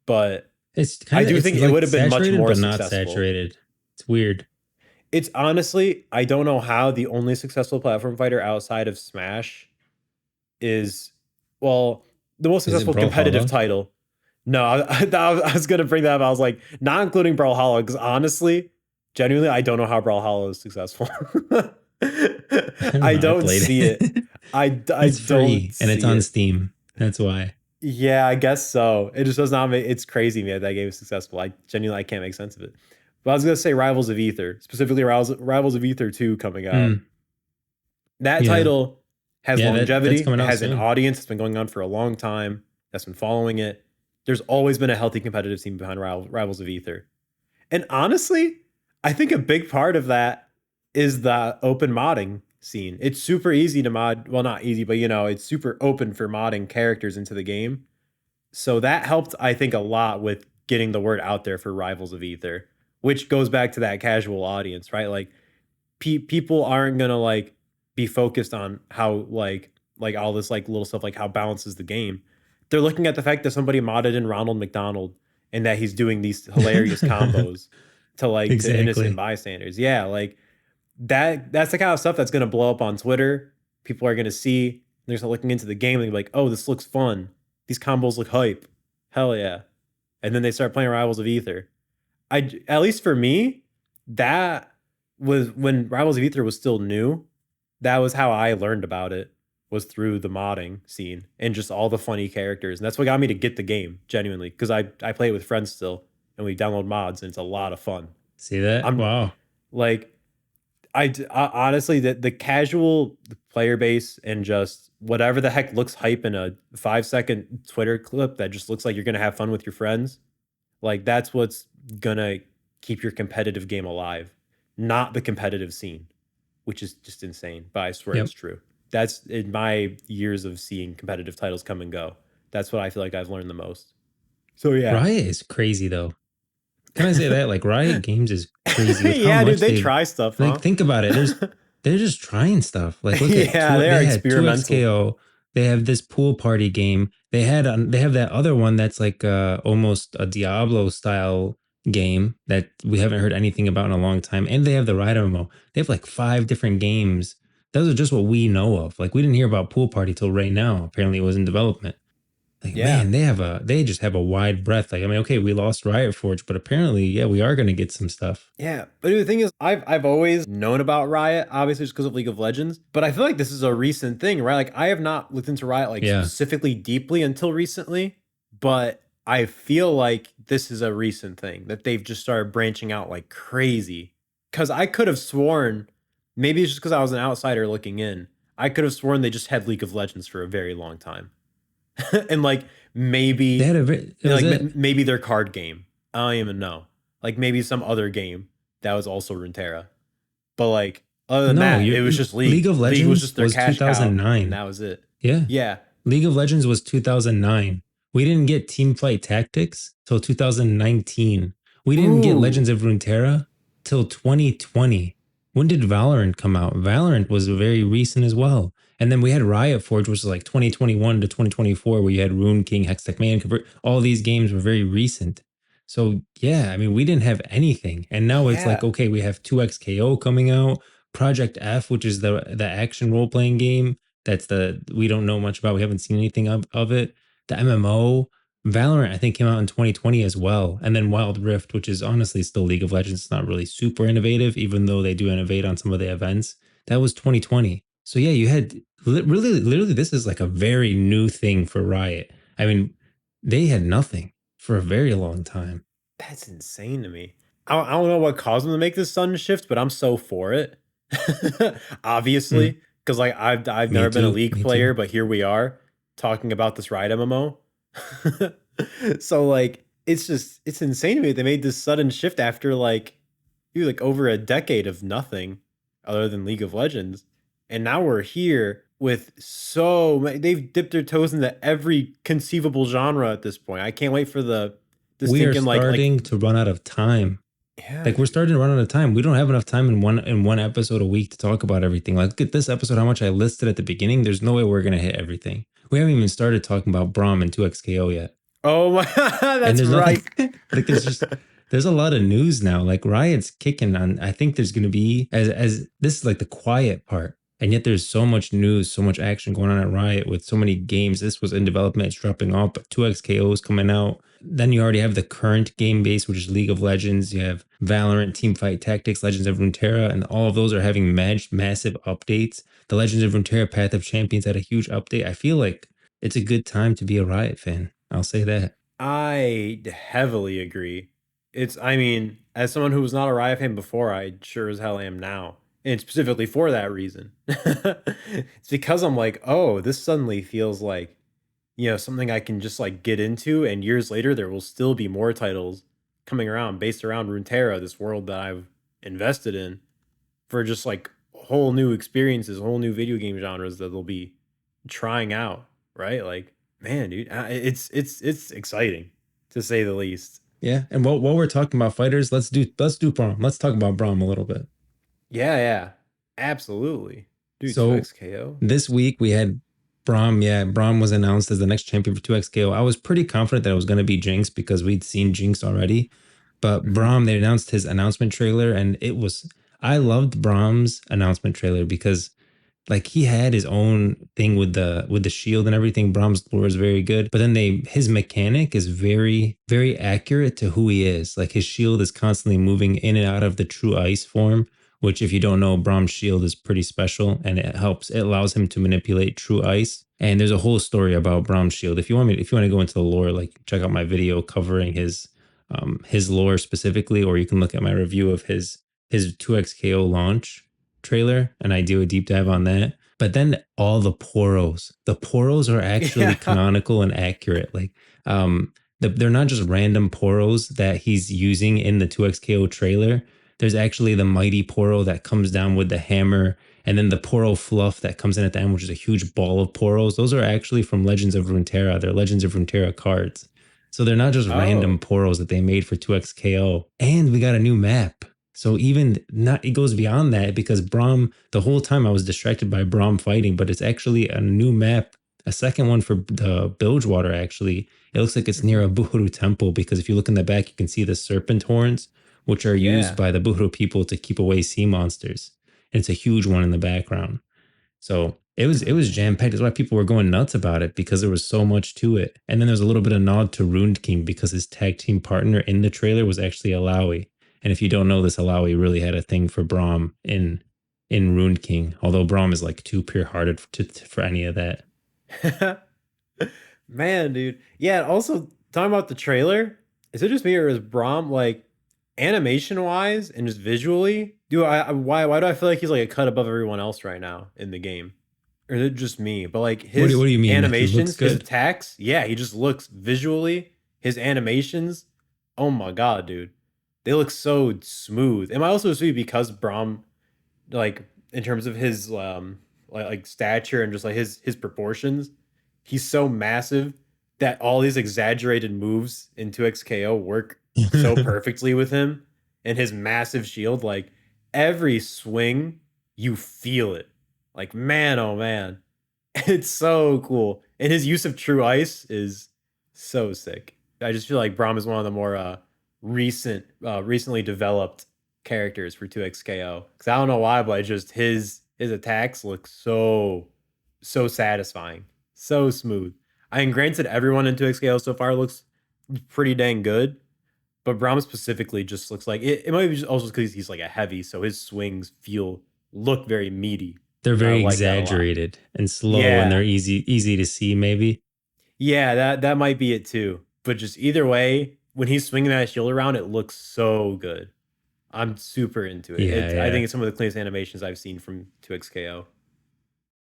But It's I kind of do it's think it like would have been much saturated, more but not successful. saturated. It's weird. It's honestly, I don't know how the only successful platform fighter outside of Smash is, well, the most Is it successful competitive Brawlhalla? title. No, I was gonna bring that up. I was like, not including Brawlhalla, because honestly, genuinely, I don't know how Brawlhalla is successful. I don't I know. I don't played see it. it. I It's don't free and it's see on it. Steam. That's why. Yeah, I guess so. It just does not make it's crazy, man. That game is successful. I genuinely I can't make sense of it. But I was gonna say Rivals of Ether, specifically Rivals of Ether 2 coming out. Mm, That yeah. title has Yeah, that's longevity. coming It out has an soon. audience that's been going on for a long time, that's been following it. There's always been a healthy competitive scene behind Rivals of Ether. And honestly, I think a big part of that is the open modding scene. It's super easy to mod. Well, not easy, but it's super open for modding characters into the game. So that helped, I think, a lot with getting the word out there for Rivals of Ether, which goes back to that casual audience, right? Like people aren't gonna like be focused on how like all this like little stuff like how balances the game. They're looking at the fact that somebody modded in Ronald McDonald and that he's doing these hilarious combos to innocent Exactly. bystanders. Yeah, like that's the kind of stuff that's gonna blow up on Twitter. People are gonna see. They're just looking into the game and they're like, oh, this looks fun. These combos look hype. Hell yeah. And then they start playing Rivals of Ether. At least for me, that was when Rivals of Ether was still new. That was how I learned about it, was through the modding scene and just all the funny characters. And that's what got me to get the game, genuinely, because I play it with friends still and we download mods and it's a lot of fun. See that? I'm Wow. like honestly the casual player base and just whatever the heck looks hype in a 5-second Twitter clip that just looks like you're gonna have fun with your friends, like that's what's gonna keep your competitive game alive, not the competitive scene, which is just insane. But I swear it's Yep. true. That's in my years of seeing competitive titles come and go. That's what I feel like I've learned the most. So yeah. Riot is crazy though. Can I say that? Like Riot Games is crazy with how Yeah, dude, much they they've try stuff, like huh? think about it. They're just trying stuff. Like look at Yeah, two they are they had experimental. 2XKO. They have this pool party game. They have that other one that's like almost a Diablo style game that we haven't heard anything about in a long time. And they have the RiotMMO. They have like 5 different games. Those are just what we know of. Like we didn't hear about pool party till right now. Apparently it was in development. Like Yeah. man, they just have a wide breadth. Like I mean, okay, we lost Riot Forge, but apparently, yeah, we are gonna get some stuff. Yeah, but the thing is, I've always known about Riot, obviously just because of League of Legends. But I feel like this is a recent thing, right? Like I have not looked into Riot like Yeah, specifically deeply until recently, but I feel like this is a recent thing that they've just started branching out like crazy. Because I could have sworn, maybe it's just because I was an outsider looking in, I could have sworn they just had League of Legends for a very long time, and like they maybe had a. It was it. maybe their card game. I don't even know. Like maybe some other game that was also Runeterra. But like other than No, that, it was just League League. of League was Legends just their was cash cow, and 2009. that was it. Yeah, Yeah. League of Legends was 2009. We didn't get Team Fight Tactics till 2019. We didn't get Ooh. Legends of Runeterra till 2020. When did Valorant come out? Valorant was very recent as well. And then we had Riot Forge, which was like 2021 to 2024, where you had Rune King, Hextech Man, Convert. All these games were very recent. So yeah, I mean, we didn't have anything, and now it's like Yeah. okay, we have 2XKO coming out, Project F, which is the action role playing game that's the we don't know much about. We haven't seen anything of it. The MMO, Valorant, I think came out in 2020 as well, and then Wild Rift, which is honestly still League of Legends. It's not really super innovative, even though they do innovate on some of the events. That was 2020. So yeah, you had really, literally, this is like a very new thing for Riot. I mean, they had nothing for a very long time. That's insane to me. I don't know what caused them to make this sudden shift, but I'm so for it. Hmm. Obviously. because like I've Me never been a too. League Me too. player, but here we are talking about this Riot MMO. So like it's insane to me they made this sudden shift after like over a decade of nothing other than League of Legends. And now we're here with so many, they've dipped their toes into every conceivable genre at this point. I can't wait for the We are stinking like starting to run out of time. yeah, Like we're dude. starting to run out of time. We don't have enough time in one episode a week to talk about everything. Like look at this episode, how much I listed at the beginning. There's no way we're gonna hit everything. We haven't even started talking about Braum and 2XKO yet. Oh my And that's there's nothing right. like there's a lot of news now. Like Riot's kicking on. I think there's gonna be as this is like the quiet part. And yet there's so much news, so much action going on at Riot with so many games. This was in development, it's dropping off, but 2XKO is coming out. Then you already have the current game base, which is League of Legends. You have Valorant, Teamfight Tactics, Legends of Runeterra, and all of those are having massive updates. The Legends of Runeterra Path of Champions had a huge update. I feel like it's a good time to be a Riot fan. I'll say that. I heavily agree. I mean, as someone who was not a Riot fan before, I sure as hell am now. And specifically for that reason. It's because I'm like, oh, this suddenly feels like, something I can just like get into. And years later, there will still be more titles coming around based around Runeterra, this world that I've invested in for just like whole new experiences, whole new video game genres that they'll be trying out, right? Like, man, dude, it's exciting to say the least. Yeah, and while we're talking about fighters, let's do Braum. Let's talk about Braum a little bit. Yeah, yeah, absolutely, dude. Two So XKO. this week we had Braum. Yeah, Braum was announced as the next champion for 2XKO. I was pretty confident that it was going to be Jinx because we'd seen Jinx already. But Hmm. Braum, they announced his announcement trailer, and it was I loved Braum's announcement trailer because like he had his own thing with the shield and everything. Brahms lore is very good, but then his mechanic is very accurate to who he is. Like his shield is constantly moving in and out of the true ice form, which if you don't know, Brahms shield is pretty special and it allows him to manipulate true ice. And there's a whole story about Brahms shield. If you want to go into the lore, like check out my video covering his lore specifically, or you can look at my review of his 2XKO launch trailer and I do a deep dive on that. But then all the poros are actually Yeah. canonical and accurate. Like they're not just random poros that he's using in the 2XKO trailer. There's actually the mighty poro that comes down with the hammer, and then the poro fluff that comes in at the end, which is a huge ball of poros. Those are actually from Legends of Runeterra. They're Legends of Runeterra cards. So they're not just random Oh, poros that they made for 2XKO. And we got a new map. So even not, it goes beyond that because Braum, the whole time I was distracted by Braum fighting, but it's actually a new map, a second one for the Bilgewater actually. It looks like it's near hmm, a Buhuru temple because if you look in the back, you can see the serpent horns, which are used yeah. by the Buhuru people to keep away sea monsters. And it's a huge one in the background. So it was Okay. jam packed. That's why people were going nuts about it because there was so much to it. And then there's a little bit of nod to Ruined King because his tag team partner in the trailer was actually Alawi. And if you don't know this, Alawi really had a thing for Braum in Ruined King. Although Braum is like too pure hearted for any of that. Man, dude. Yeah, also talking about the trailer, is it just me or is Braum like animation wise and just visually? Why do I feel like he's like a cut above everyone else right now in the game? Or is it just me? But like What his do you mean that he looks animations, his good? attacks, yeah, he just looks visually, his animations, oh my god, dude. They look so smooth. Am I also sweet because Braum like in terms of his like stature and just like his proportions, he's so massive that all these exaggerated moves in 2XKO work so perfectly with him and his massive shield. Like every swing, you feel it. Like man, oh man, it's so cool. And his use of true ice is so sick. I just feel like Braum is one of the more recently developed characters for 2XKO. Because I don't know why, but just his attacks look so satisfying, so smooth. I mean, granted, everyone in 2XKO so far looks pretty dang good, but Braum specifically just looks like it might be just also because he's like a heavy, so his swings look very meaty, They're and I very like that a lot. exaggerated and slow and they're Yeah, easy to see maybe. yeah, that might be it too. But just either way, when he's swinging that shield around, it looks so good. I'm super into it. Yeah, I yeah. think it's some of the cleanest animations I've seen from 2XKO.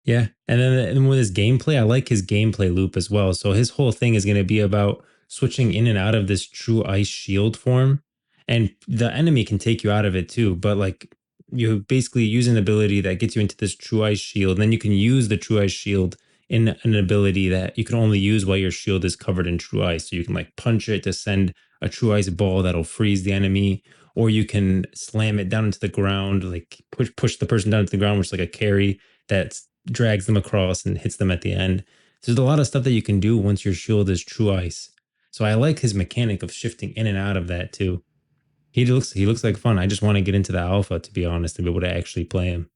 Yeah. And with his gameplay, I like his gameplay loop as well. So his whole thing is going to be about switching in and out of this true ice shield form. And the enemy can take you out of it too. But like you basically use an ability that gets you into this true ice shield. And then you can use the true ice shield in an ability that you can only use while your shield is covered in true ice. So you can like punch it to send a true ice ball that'll freeze the enemy, or you can slam it down into the ground, like push the person down to the ground, which is like a carry that's drags them across and hits them at the end. So there's a lot of stuff that you can do once your shield is true ice. So I like his mechanic of shifting in and out of that too. He looks like fun. I just want to get into the alpha, to be honest, to be able to actually play him.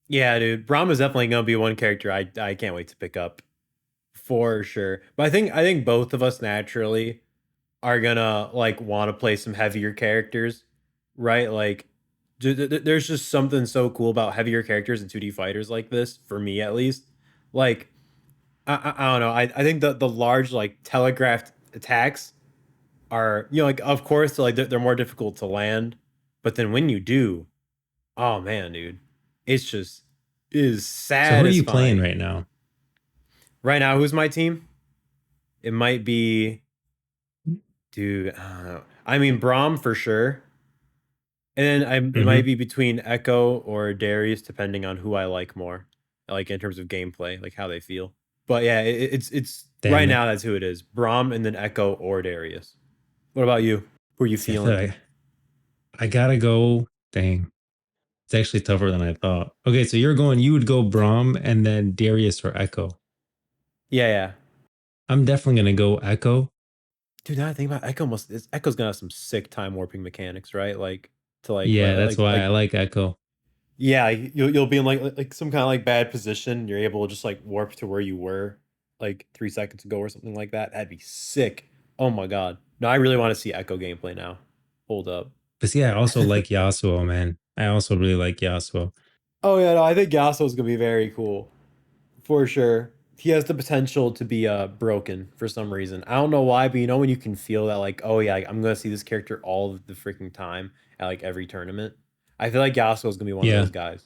Yeah, dude. Braum is definitely gonna be one character I can't wait to pick up for sure. But I think both of us naturally are gonna like want to play some heavier characters, right? Like, there's just something so cool about heavier characters in 2D fighters like this, for me at least. Like, I don't know. I think the large like telegraphed attacks are, like, of course, like they're more difficult to land, but then when you do, oh man, dude, it's just it is So who are you playing satisfying. right now? Right now, who's my team? It might be, dude. I don't know. I mean, Braum for sure. And then it might Mm-hmm. be between Echo or Darius, depending on who I like more, like in terms of gameplay, like how they feel. But yeah, it's right Damn it. now that's who it is: Braum, and then Echo or Darius. What about you? Who are you See, I feel feeling? like I gotta go. Dang. It's actually tougher than I thought. Okay, so you would go Braum and then Darius or Echo. Yeah, yeah. I'm definitely gonna go Echo. Dude, now I think about it, Echo's gonna have some sick time warping mechanics, right? Like to Yeah, that's why I like Echo. yeah, like, you'll be in like some kind of like bad position. You're able to just like warp to where you were like 3 seconds ago or something like that. That'd be sick. Oh my god. No, I really want to see Echo gameplay now. Hold up. But see, I also like Yasuo, man. I also really like Yasuo. Oh yeah, no, I think Yasuo's gonna be very cool for sure. He has the potential to be broken for some reason. I don't know why, but when you can feel that, like, oh yeah, I'm gonna see this character all of the freaking time at like every tournament. I feel like Yasuo's gonna be one of Yeah. those guys.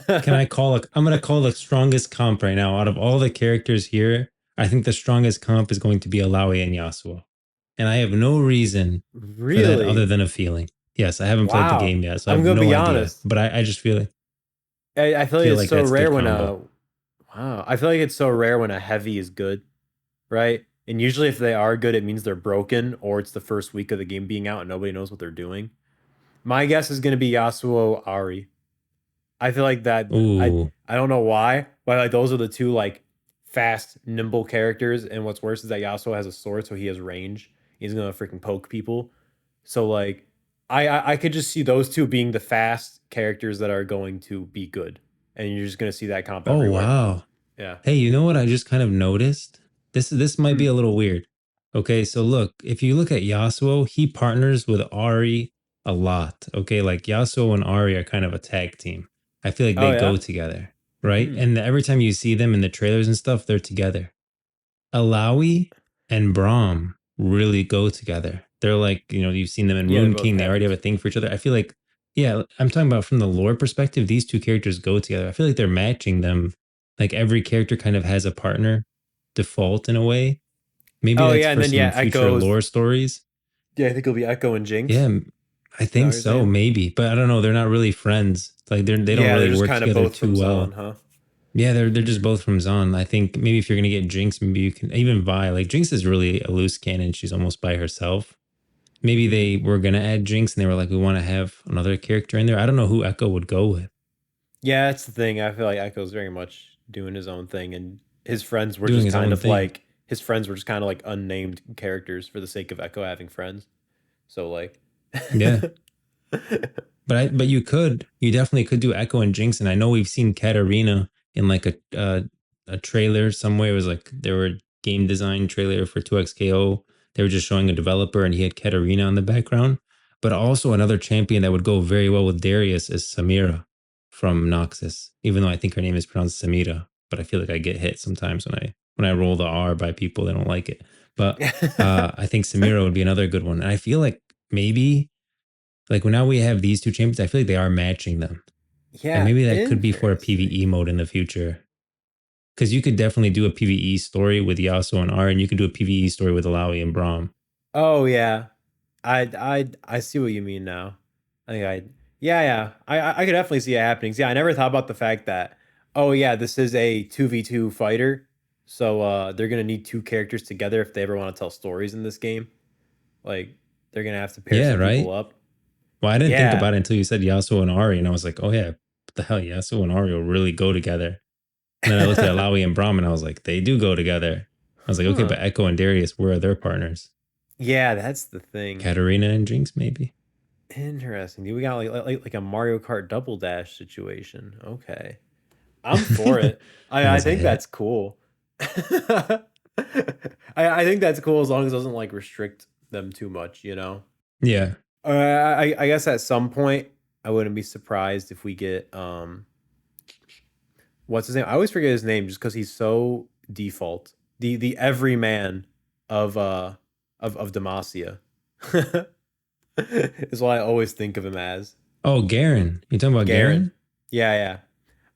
I'm gonna call the strongest comp right now out of all the characters here. I think the strongest comp is going to be Alawi and Yasuo. And I have no reason for that other Really? than a feeling. Yes, I haven't played the Wow. game yet, so I I'm have gonna no be idea. honest. But I just I feel like feel it's like so that's a rare good when combo. a wow. I feel like it's so rare when a heavy is good, right? And usually if they are good, it means they're broken or it's the first week of the game being out and nobody knows what they're doing. My guess is gonna be Yasuo Ari. I feel like that Ooh. I don't know why, but like those are the two like fast, nimble characters. And what's worse is that Yasuo has a sword, so he has range. He's gonna freaking poke people. So like I could just see those two being the fast characters that are going to be good. And you're just gonna see that comp Oh everywhere. wow. Yeah. Hey, you know what I just kind of noticed? This might be Hmm. a little weird. Okay, so look, if you look at Yasuo, he partners with Ari a lot. Okay, like Yasuo and Ari are kind of a tag team. I feel like Oh they go yeah. together, right? Hmm. And every time you see them in the trailers and stuff, they're together. Alawi and Braum really go together. They're like, you've seen them in Yeah, they're Rune both King. They already have a heavies. thing for each other. I feel like, yeah, I'm talking about from the lore perspective, these two characters go together. I feel like they're matching them. Like every character kind of has a partner default in a way. Maybe Oh that's yeah, and for then yeah, some future Echoes. lore stories. Yeah, I think it'll be Echo and Yeah, Jinx. I Is that what think you're so, saying? maybe. But I don't know. They're not really friends. Like they don't Yeah, they're really just work kind of together both too from Zon, well. huh? Yeah, they're just Hmm. both from Zon. I think maybe if you're gonna get Jinx, maybe you can even Vi. Like Jinx is really a loose cannon. She's almost by herself. Maybe Hmm. they were gonna add Jinx and they were like, we want to have another character in there. I don't know who Echo would go with. Yeah, that's the thing. I feel like Echo's very much doing his own thing, and Doing his own thing. his friends were just kind of like unnamed characters for the sake of Echo having friends. So like, Yeah. But you definitely could do Echo and Jinx, and I know we've seen Katarina in like a trailer somewhere. It was like there were game design trailer for 2XKO. They were just showing a developer, and he had Katarina on the background. But also another champion that would go very well with Darius is Samira from Noxus. Even though I think her name is pronounced Samira, but I feel like I get hit sometimes when I roll the R by people. They don't like it. But I think Samira would be another good one. And I feel like maybe like when now we have these two champions, I feel like they are matching them. And Yeah, maybe that could be for a interesting. PvE mode in the future. Because you could definitely do a PvE story with Yasuo and R, and you could do a PvE story with Alawi and Braum. Oh yeah, I see what you mean now. I think I yeah yeah I could definitely see it happening. Yeah, I never thought about the fact that oh yeah this is a 2v2 fighter, so they're gonna need two characters together if they ever want to tell stories in this game. Like they're gonna have to pair Yeah, some people right? up. Well, I didn't think Yeah. about it until you said Yasuo and Ari, and I was like, oh yeah, what the hell, Yasuo and Ari will really go together. And then I looked at Alawi and Braum, and I was like, they do go together. I was like, okay, but Huh. Echo and Darius, where are their partners? Yeah, that's the thing. Katarina and Jinx, maybe. Interesting. Dude, we got like a Mario Kart double dash situation. Okay. I'm for it. That I was a think hit. that's cool. I think that's cool as long as it doesn't like restrict them too much, you know? Yeah, I guess at some point I wouldn't be surprised if we get what's his name? I always forget his name just because he's so default. The everyman of of Demacia is what I always think of him as. oh, Garen. You talking about Garen. Garen? Yeah, yeah.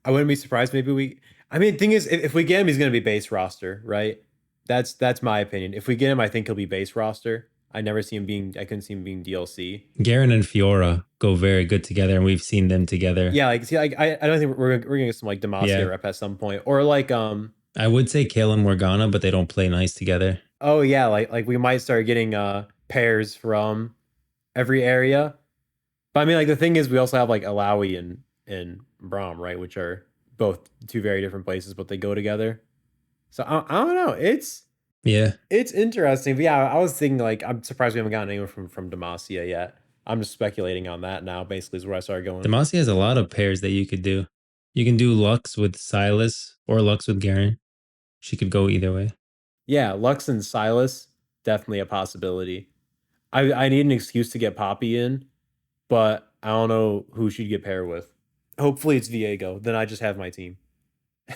I wouldn't be surprised. Maybe we. I mean, the thing is, if we get him, he's going to be base roster, right? That's my opinion. If we get him, I think he'll be base roster. I never see him being. I couldn't see him being DLC. Garen and Fiora go very good together, and we've seen them together. Yeah, like see, like I don't think we're gonna get some like Demacia Yeah, rep at some point, or like I would say Kale and Morgana, but they don't play nice together. oh yeah, like we might start getting pairs from every area. But I mean, like the thing is, we also have like Alawi and Braum, right, which are both two very different places, but they go together. So I don't know. Yeah, It's interesting. But yeah, I was thinking like I'm surprised we haven't gotten anyone from Demacia yet. I'm just speculating on that now. Basically, is where I started going. Demacia has a lot of pairs that you could do. You can do Lux with Silas or Lux with Garen. She could go either way. Yeah, Lux and Silas definitely a possibility. I need an excuse to get Poppy in, but I don't know who she'd get paired with. Hopefully it's Viego. Then I just have my team.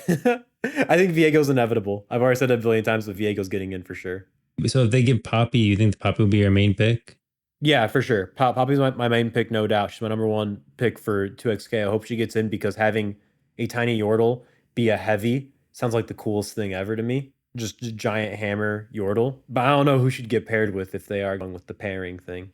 I think Viego's inevitable. I've already said it a billion times, but Viego's getting in for sure. So if they give Poppy, you think Poppy will be your main pick? Yeah, for sure. Poppy's my main pick, no doubt. She's my number one pick for 2XK. I hope she gets in because having a tiny Yordle be a heavy sounds like the coolest thing ever to me. Just giant hammer Yordle. But I don't know who should get paired with if they are going with the pairing thing.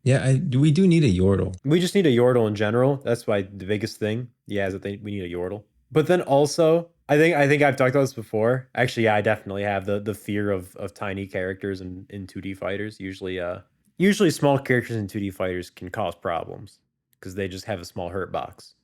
Yeah, we do need a Yordle. We just need a Yordle in general. That's why the biggest thing. Yeah, is that we need a Yordle. But then also, I think I've talked about this before. Actually, yeah, I definitely have the fear of tiny characters in 2D fighters. Usually small characters in 2D fighters can cause problems because they just have a small hurt box.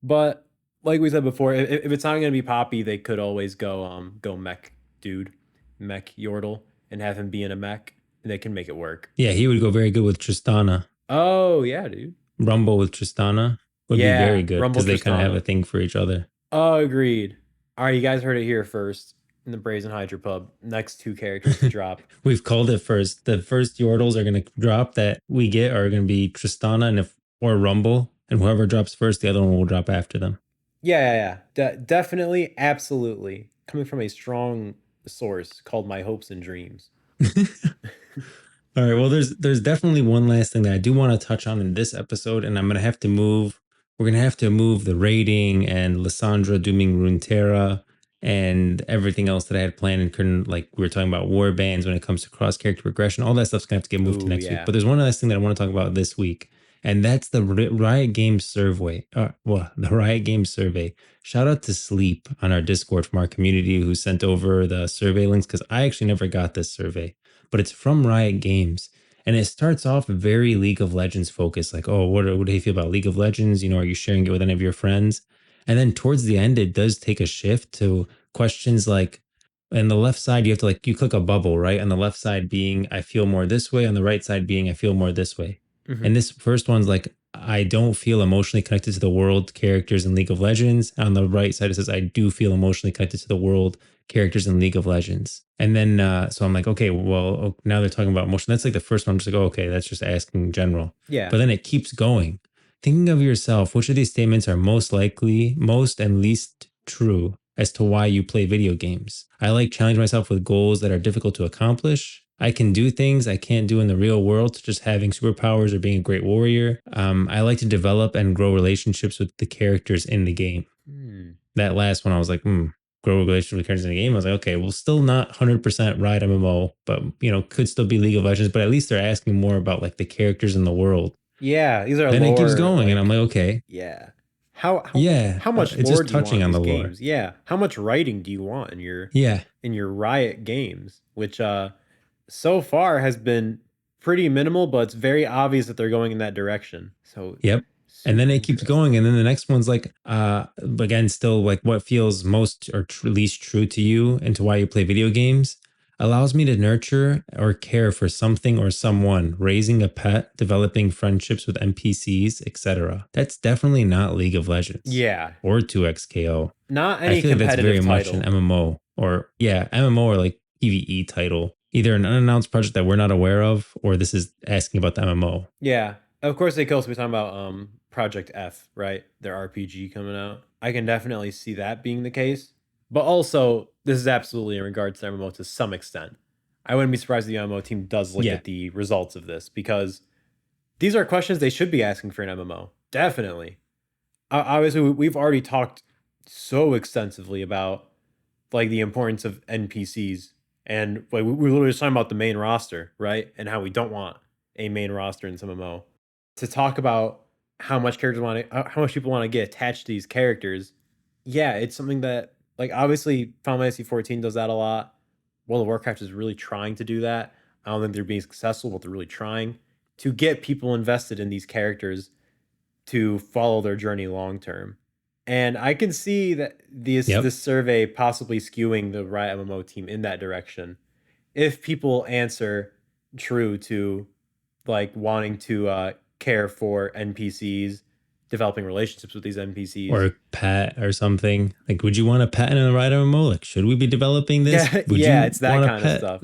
But like we said before, if it's not gonna be Poppy, they could always go mech dude, mech Yordle, and have him be in a mech, and they can make it work. Yeah, he would go very good with Tristana. Oh yeah, dude. Rumble with Tristana would be very Yeah, good Rumble because they kind of have a Tristana. thing for each other. Oh, agreed. All right, you guys heard it here first in the Brazen Hydra pub. Next two characters to drop. We've called it first. The first Yordles are going to drop that we get are going to be Tristana and if or Rumble, and whoever drops first, the other one will drop after them. Yeah, yeah, yeah. Definitely, absolutely. Coming from a strong source called My Hopes and Dreams. All right. Well, there's definitely one last thing that I do want to touch on in this episode, and I'm gonna have to move. We're gonna have to move the rating and Lissandra dooming Runeterra and everything else that I had planned and couldn't. Like we were talking about war bands when it comes to cross character progression. All that stuff's gonna have to get moved to Oh, next week. yeah. But there's one last thing that I want to talk about this week, and that's the Riot Games survey. The Riot Games survey. Shout out to Sleep on our Discord from our community who sent over the survey links because I actually never got this survey, but it's from Riot Games. And it starts off very League of Legends focused, like, oh, what do you feel about League of Legends? You know, are you sharing it with any of your friends? And then towards the end, it does take a shift to questions like, on the left side, you have to like, you click a bubble, right? On the left side being, I feel more this way. On the right side being, I feel more this way. Hmm. And this first one's like, I don't feel emotionally connected to the world characters in League of Legends. On the right side, it says, I do feel emotionally connected to the world characters in League of Legends. And then, so I'm like, okay, well, now they're talking about emotion. That's like the first one. I'm just like, oh, okay, that's just asking in general. Yeah. But then it keeps going. Thinking of yourself, which of these statements are most likely, most and least true as to why you play video games? I like challenge myself with goals that are difficult to accomplish. I can do things I can't do in the real world, such as having superpowers or being a great warrior. I like to develop and grow relationships with the characters in the game. That last one, I was like, grow relationships with characters in the game. I was like, okay, well, still not 100% Riot MMO, but could still be League of Legends. But at least they're asking more about like the characters in the world. Yeah, these are Then it keeps lore, going, and I'm like, like, okay, yeah. How much it's lore just do you want touching in on these the lore. games? Yeah. How much writing do you want Yeah, in your Riot games? Which so far has been pretty minimal, but it's very obvious that they're going in that direction. So yep. And then super it keeps going, interesting. and then the next one's like, again, still like what feels most or least true to you and to why you play video games allows me to nurture or care for something or someone, raising a pet, developing friendships with NPCs, etc. That's definitely not League of Legends Yeah. or 2XKO. Not I any feel like that's very competitive much an title. MMO or MMO or like PvE title, either an unannounced project that we're not aware of, or this is asking about the MMO. Yeah. Of course they could also be talking about Project F, right? Their RPG coming out. I can definitely see that being the case. But also, this is absolutely in regards to MMO to some extent. I wouldn't be surprised if the MMO team does look Yeah. at the results of this because these are questions they should be asking for an MMO. Definitely. Obviously, we've already talked so extensively about like the importance of NPCs, and like we were literally just talking about the main roster, right? And how we don't want a main roster in some MMO. To talk about how much characters want to, how much people want to get attached to these characters. Yeah, it's something that like obviously Final Fantasy 14 does that a lot. World of Warcraft is really trying to do that. I don't think they're being successful, but they're really trying to get people invested in these characters to follow their journey long term. And I can see that Yep. this survey possibly skewing the Riot MMO team in that direction. If people answer true to like wanting to care for NPCs, developing relationships with these Or NPCs. a pet or something. Like, would you want a pet in a Riot MMO? Like, should we be developing this? Yeah, Would yeah, you it's that want a kind of pet stuff.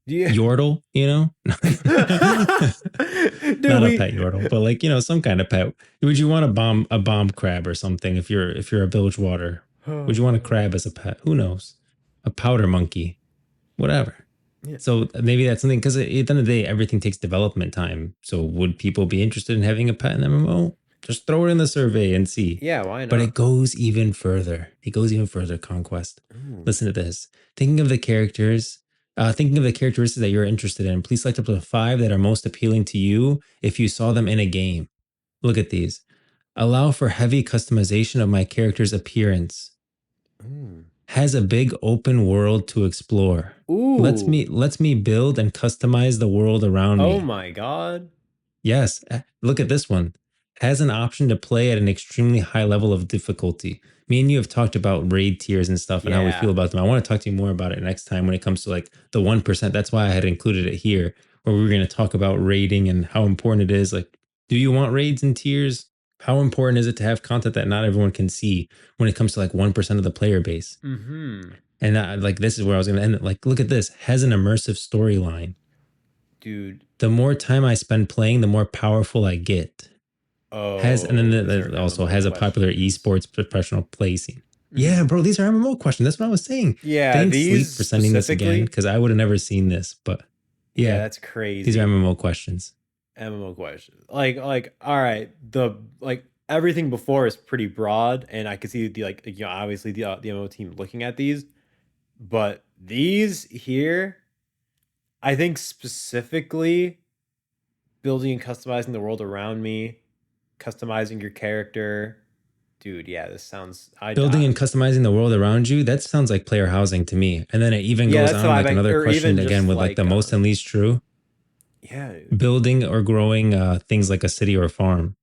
Yeah. Yordle, Dude, Not a we pet Yordle, but like, some kind of pet. Would you want a bomb crab or something if you're a village water? Would you want a crab as a pet? Who knows? A powder monkey, whatever. yeah. So maybe that's something because at the end of the day, everything takes development time. So would people be interested in having a pet in MMO? Just throw it in the survey and see. Yeah, why But not? it goes even further. It goes even further, Conquest. Ooh. Listen to this. Thinking of the characters, thinking of the characteristics that you're interested in, please select up to 5 that are most appealing to you if you saw them in a game. Look at these. Allow for heavy customization of my character's appearance. Has a big open world to explore. Ooh. Lets me build and customize the world around Oh me. my god. Yes, look at this one. Has an option to play at an extremely high level of difficulty. Me and you have talked about raid tiers and stuff and how we feel Yeah. about them. I want to talk to you more about it next time when it comes to like the 1%. That's why I had included it here, where we were going to talk about raiding and how important it is. Like, do you want raids and tiers? How important is it to have content that not everyone can see when it comes to like 1% of the player base? Mm-hmm. And like, this is where I was going to end it. Like, look at this. Has an immersive storyline. Dude. The more time I spend playing, the more powerful I get. And then Oh, these are it also MMO has a popular questions. esports professional placing. Mm-hmm. Yeah, bro, these are MMO questions. That's what I was saying. Yeah, Thanks, Sleep, these for sending this again specifically. because I would have never seen this. But Yeah, yeah, that's these are crazy. MMO questions. MMO questions. All right, the like everything before is pretty broad, and I could see the like obviously the MMO team looking at these, but these here, I think specifically building and customizing the world around me, customizing your character, dude. Yeah, this sounds. Building and customizing the world around you, that sounds like player housing to me. And then it even Yeah, goes that's the on vibe. like another Or question even again just with like the like most and least true. yeah, Building or growing things like a city or farm.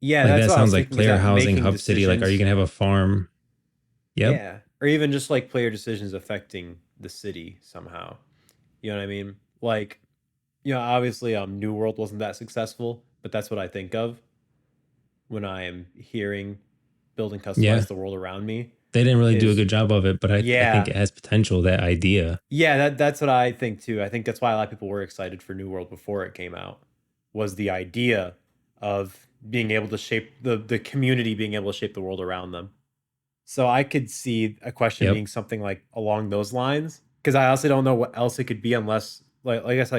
yeah. Like That's that what I sounds was like thinking. Is player that housing, making hub city. Like, are you decisions? going to have a farm? Yep. Yeah, or even just like player decisions affecting the city somehow. You know what I mean? Like, obviously, New World wasn't that successful, but that's what I think of when I am hearing build and Yeah. customize the world around me. They didn't really do a Is good job of it, but I think yeah, it has potential, that idea. yeah. That's what I think too. I think that's why a lot of people were excited for New World before it came out. Was the idea of being able to shape the community, being able to shape the world around them. So I could see a question Yep. being something like along those lines because I also don't know what else it could be unless I guess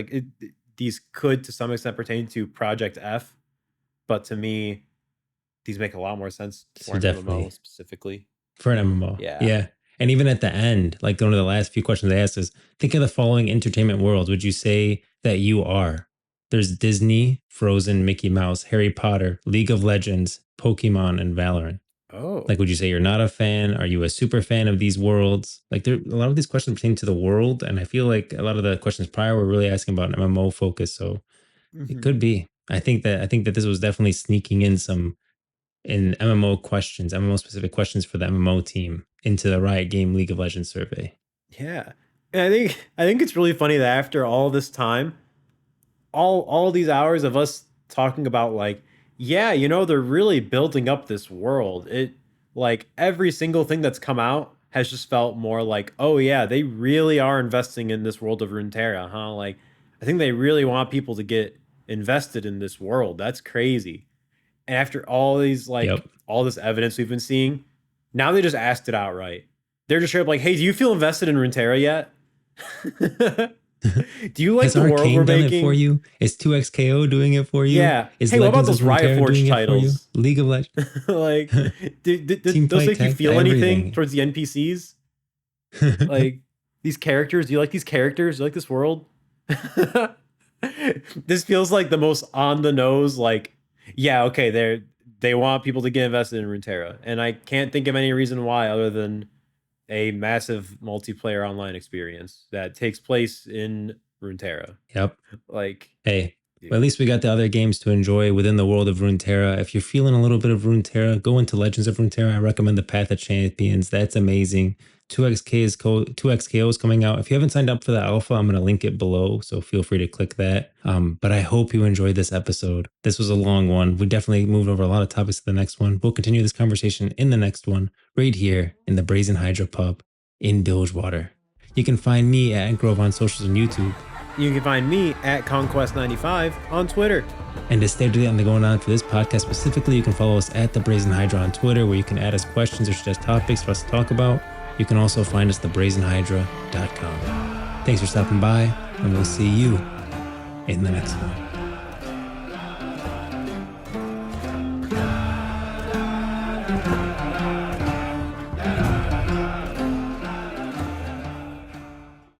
these could to some extent pertain to Project F, but to me, these make a lot more sense for So an MMO definitely specifically. for an MMO. Yeah. Yeah. And even at the end, like one of the last few questions they asked is think of the following entertainment worlds. Would you say that you are? There's Disney, Frozen, Mickey Mouse, Harry Potter, League of Legends, Pokemon, and Valorant. Oh. Like, would you say you're not a fan? Are you a super fan of these worlds? Like, there a lot of these questions pertain to the world, and I feel like a lot of the questions prior were really asking about an MMO focus. So it Mhm. could be. I think that this was definitely sneaking in some in MMO questions, MMO specific questions for the MMO team into the Riot Game League of Legends survey. Yeah. And I think it's really funny that after all this time, all these hours of us talking about like, yeah, they're really building up this world. It like every single thing that's come out has just felt more like, oh yeah, they really are investing in this world of Runeterra, huh? Like I think they really want people to get invested in this world. That's crazy. And after all these Yep. all this evidence we've been seeing, now they just asked it outright. They're just straight up like, hey, do you feel invested in Runeterra yet? Do you like Has the world we're Arcane done it for making? you? Is 2XKO doing it for you? Yeah. Is Hey, what about Legends of those Riot Runeterra Forge doing it for you? titles? League of Legends, Like, did Team those Fight make you Tech, feel anything everything. towards the NPCs? Like these characters? Do you like these characters? Do you like this world? This feels like the most on the nose. Like, yeah, okay, they want people to get invested in Runeterra, and I can't think of any reason why other than a massive multiplayer online experience that takes place in Runeterra. Yep. Like, Hey, but at dude. least we got the other games to enjoy within the world of Runeterra. If you're feeling a little bit of Runeterra, go into Legends of Runeterra. I recommend the Path of Champions. That's amazing. 2XKO is coming out. If you haven't signed up for the alpha, I'm going to link it below. So feel free to click that. But I hope you enjoyed this episode. This was a long one. We definitely moved over a lot of topics to the next one. We'll continue this conversation in the next one, right here in the Brazen Hydra pub in Bilgewater. You can find me at Grove on socials and YouTube. You can find me at Conquest95 on Twitter. And to stay up to date on the going on for this podcast specifically, you can follow us at the Brazen Hydra on Twitter, where you can add us questions or suggest topics for us to talk about. You can also find us at thebrazenhydra.com. Thanks for stopping by, and we'll see you in the next one.